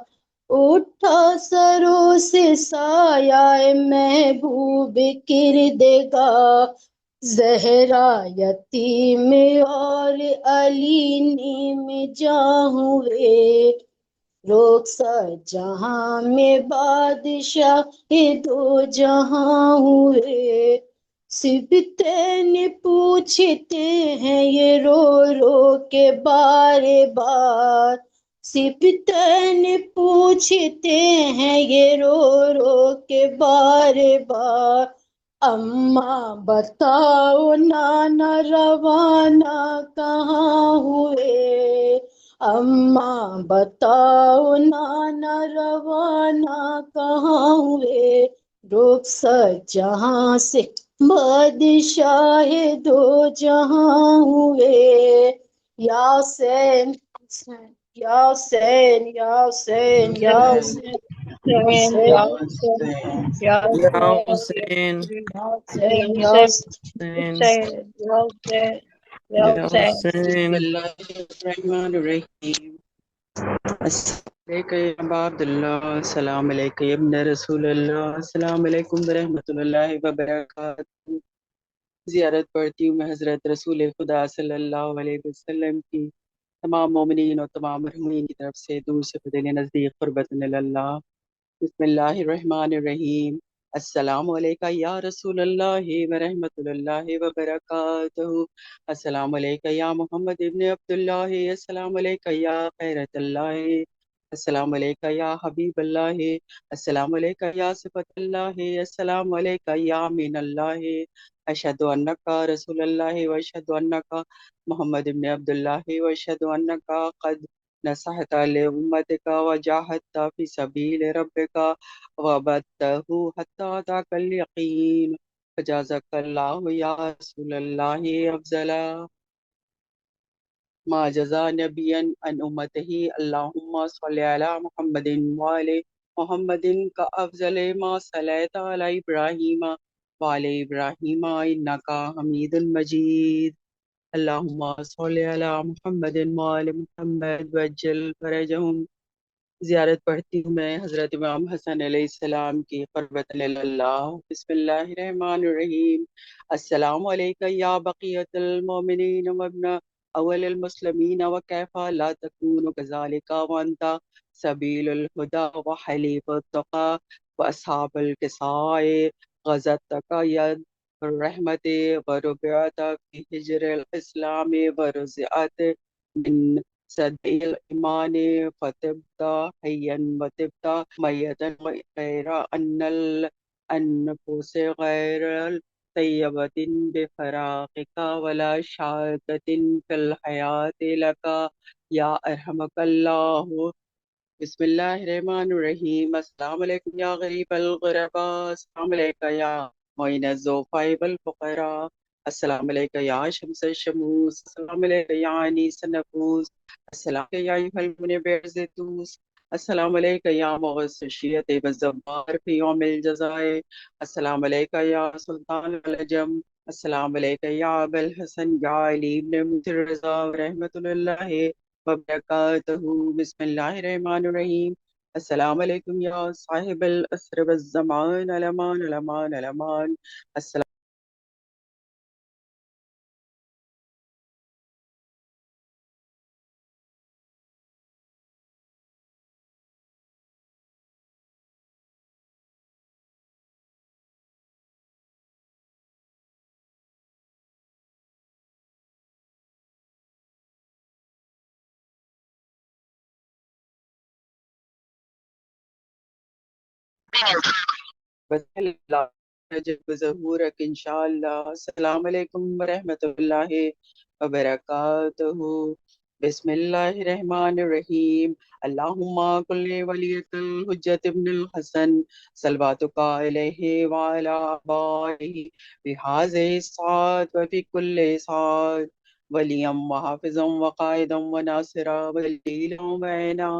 اٹھا سروں سے سایہ محبوب کردگار، زہرا یتیم اور علی نیم جاں ہوئے، رخصت جہاں میں بادشاہ دو جہاں ہوئے، سبتین پوچھتے ہیں یہ رو رو کے بار بار، سبتین پوچھتے ہیں یہ رو رو کے بار بار، اماں بتاؤ نانا روانہ کہاں ہوئے، اماں بتاؤ نانا روانہ کہاں ہوئے، رخصت جہاں سے بادشاہ دو جہاں ہوئے، یا حسین یا حسین یا حسین یا حسین حسین یا حسین یا یا حسین حسین یا یا حسین یا حسین حسین حسین یا حسین یا یا حسین حسین بسم اللہ الرحمن الرحیم، السلام علیکم یا ابا عبداللہ، السلام علیکم یا ابن رسول اللہ، السلام علیکم ورحمۃ اللہ وبرکاتہ۔ زیارت پڑھتی ہوں میں حضرت رسول خدا صلی اللہ علیہ وسلم کی، تمام مومنین اور تمام مرحومین کی طرف سے دور سے بدل نزدیک قربت اللہ۔ بسم اللہ الرحمن الرحیم، السلام علیکہ یا رسول اللہ ورحمۃ اللہ وبرکاتہ. السلام علیکہ یا محمد ابن عبداللہ. السلام علیکہ یا خیرت اللہ. السلام علیکہ یا حبیب اللہ. السلام علیکہ یا صفت اللہ. السلام علیکہ یا امین اللہ. اشہد انک رسول اللہ واشہد انک محمد ابن عبداللہ واشہد انک قد نصحت لأمتک وجاہدت فی سبیل ربک وبته حتى أتاك اليقين فجازك الله يا رسول الله أفضل ما جزا نبيا عن أمته. اللهم صل على محمد وعلى محمد كأفضل ما صليت على إبراهيم وعلى إبراهيم إنك حميد مجيد. اللهم صل على محمد وعلى محمد وعجل فرجهم. زیارت پڑھتی ہوں میں حضرت امام حسن علیہ السلام کی قربت اللہ. بسم اللہ الرحمن الرحیم. السلام علیکہ یا بقیت المؤمنین وابن اول المسلمین وکیف لا تکون کذالک وانت سبیل الہدى وحلیف التقى واصحاب الکساء غزتک ید الرحمت وربعت فی حجر الاسلام ورزعت من صدع الإيمان فتبتا حيا وتبتا ميتا غير أن النفوس غير طيبة بفراقك ولا شاكة في الحياة لك يا أرحمك الله. بسم اللہ الرحمن الرحیم. السلام علیکم یا غریب الغرباء. السلام علیکم یا معین الضعفاء والفقراء. السلام علیکم یا شمس الشموس. السلام علیکم یا انیس النفوس. السلام علیکم یا ایھا المنبع الزیتوس. السلام علیکم یا مغث الشیعۃ والزبار فی یوم الجزاء. السلام علیکم یا سلطان العجم. السلام علیکم یا ابا الحسن یا علی بن موسی الرضا رحمۃ اللہ وبرکاتہ. بسم اللہ الرحمن الرحیم. السلام علیکم یا صاحب العصر والزمان علمان علمان علمان. السلام ظہورک انشاءاللہ. السلام علیکم ورحمۃ اللہ وبرکاتہ. بسم اللہ الرحمن الرحیم. اللہم کل ولیک الحجت ابن الحسن صلواتک علیہ وعلی آبائہ بہذہ الساعۃ وفی کل ساعۃ ولیم وحافظا وقائدا وناصرا ودلیلا وعینا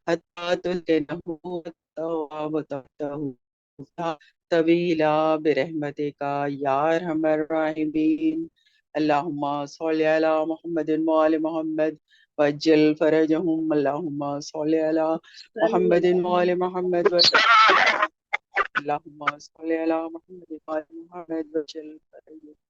حتی تلقنہ التواب تحتہ طویلا برحمتک یا ارحم الراحمین. اللہم صل علی محمد وعلی محمد وعجل فرجہم. اللہم صل علی محمد وعلی محمد اللہم صل علی محمد وعلی محمد وعجل فرجہم.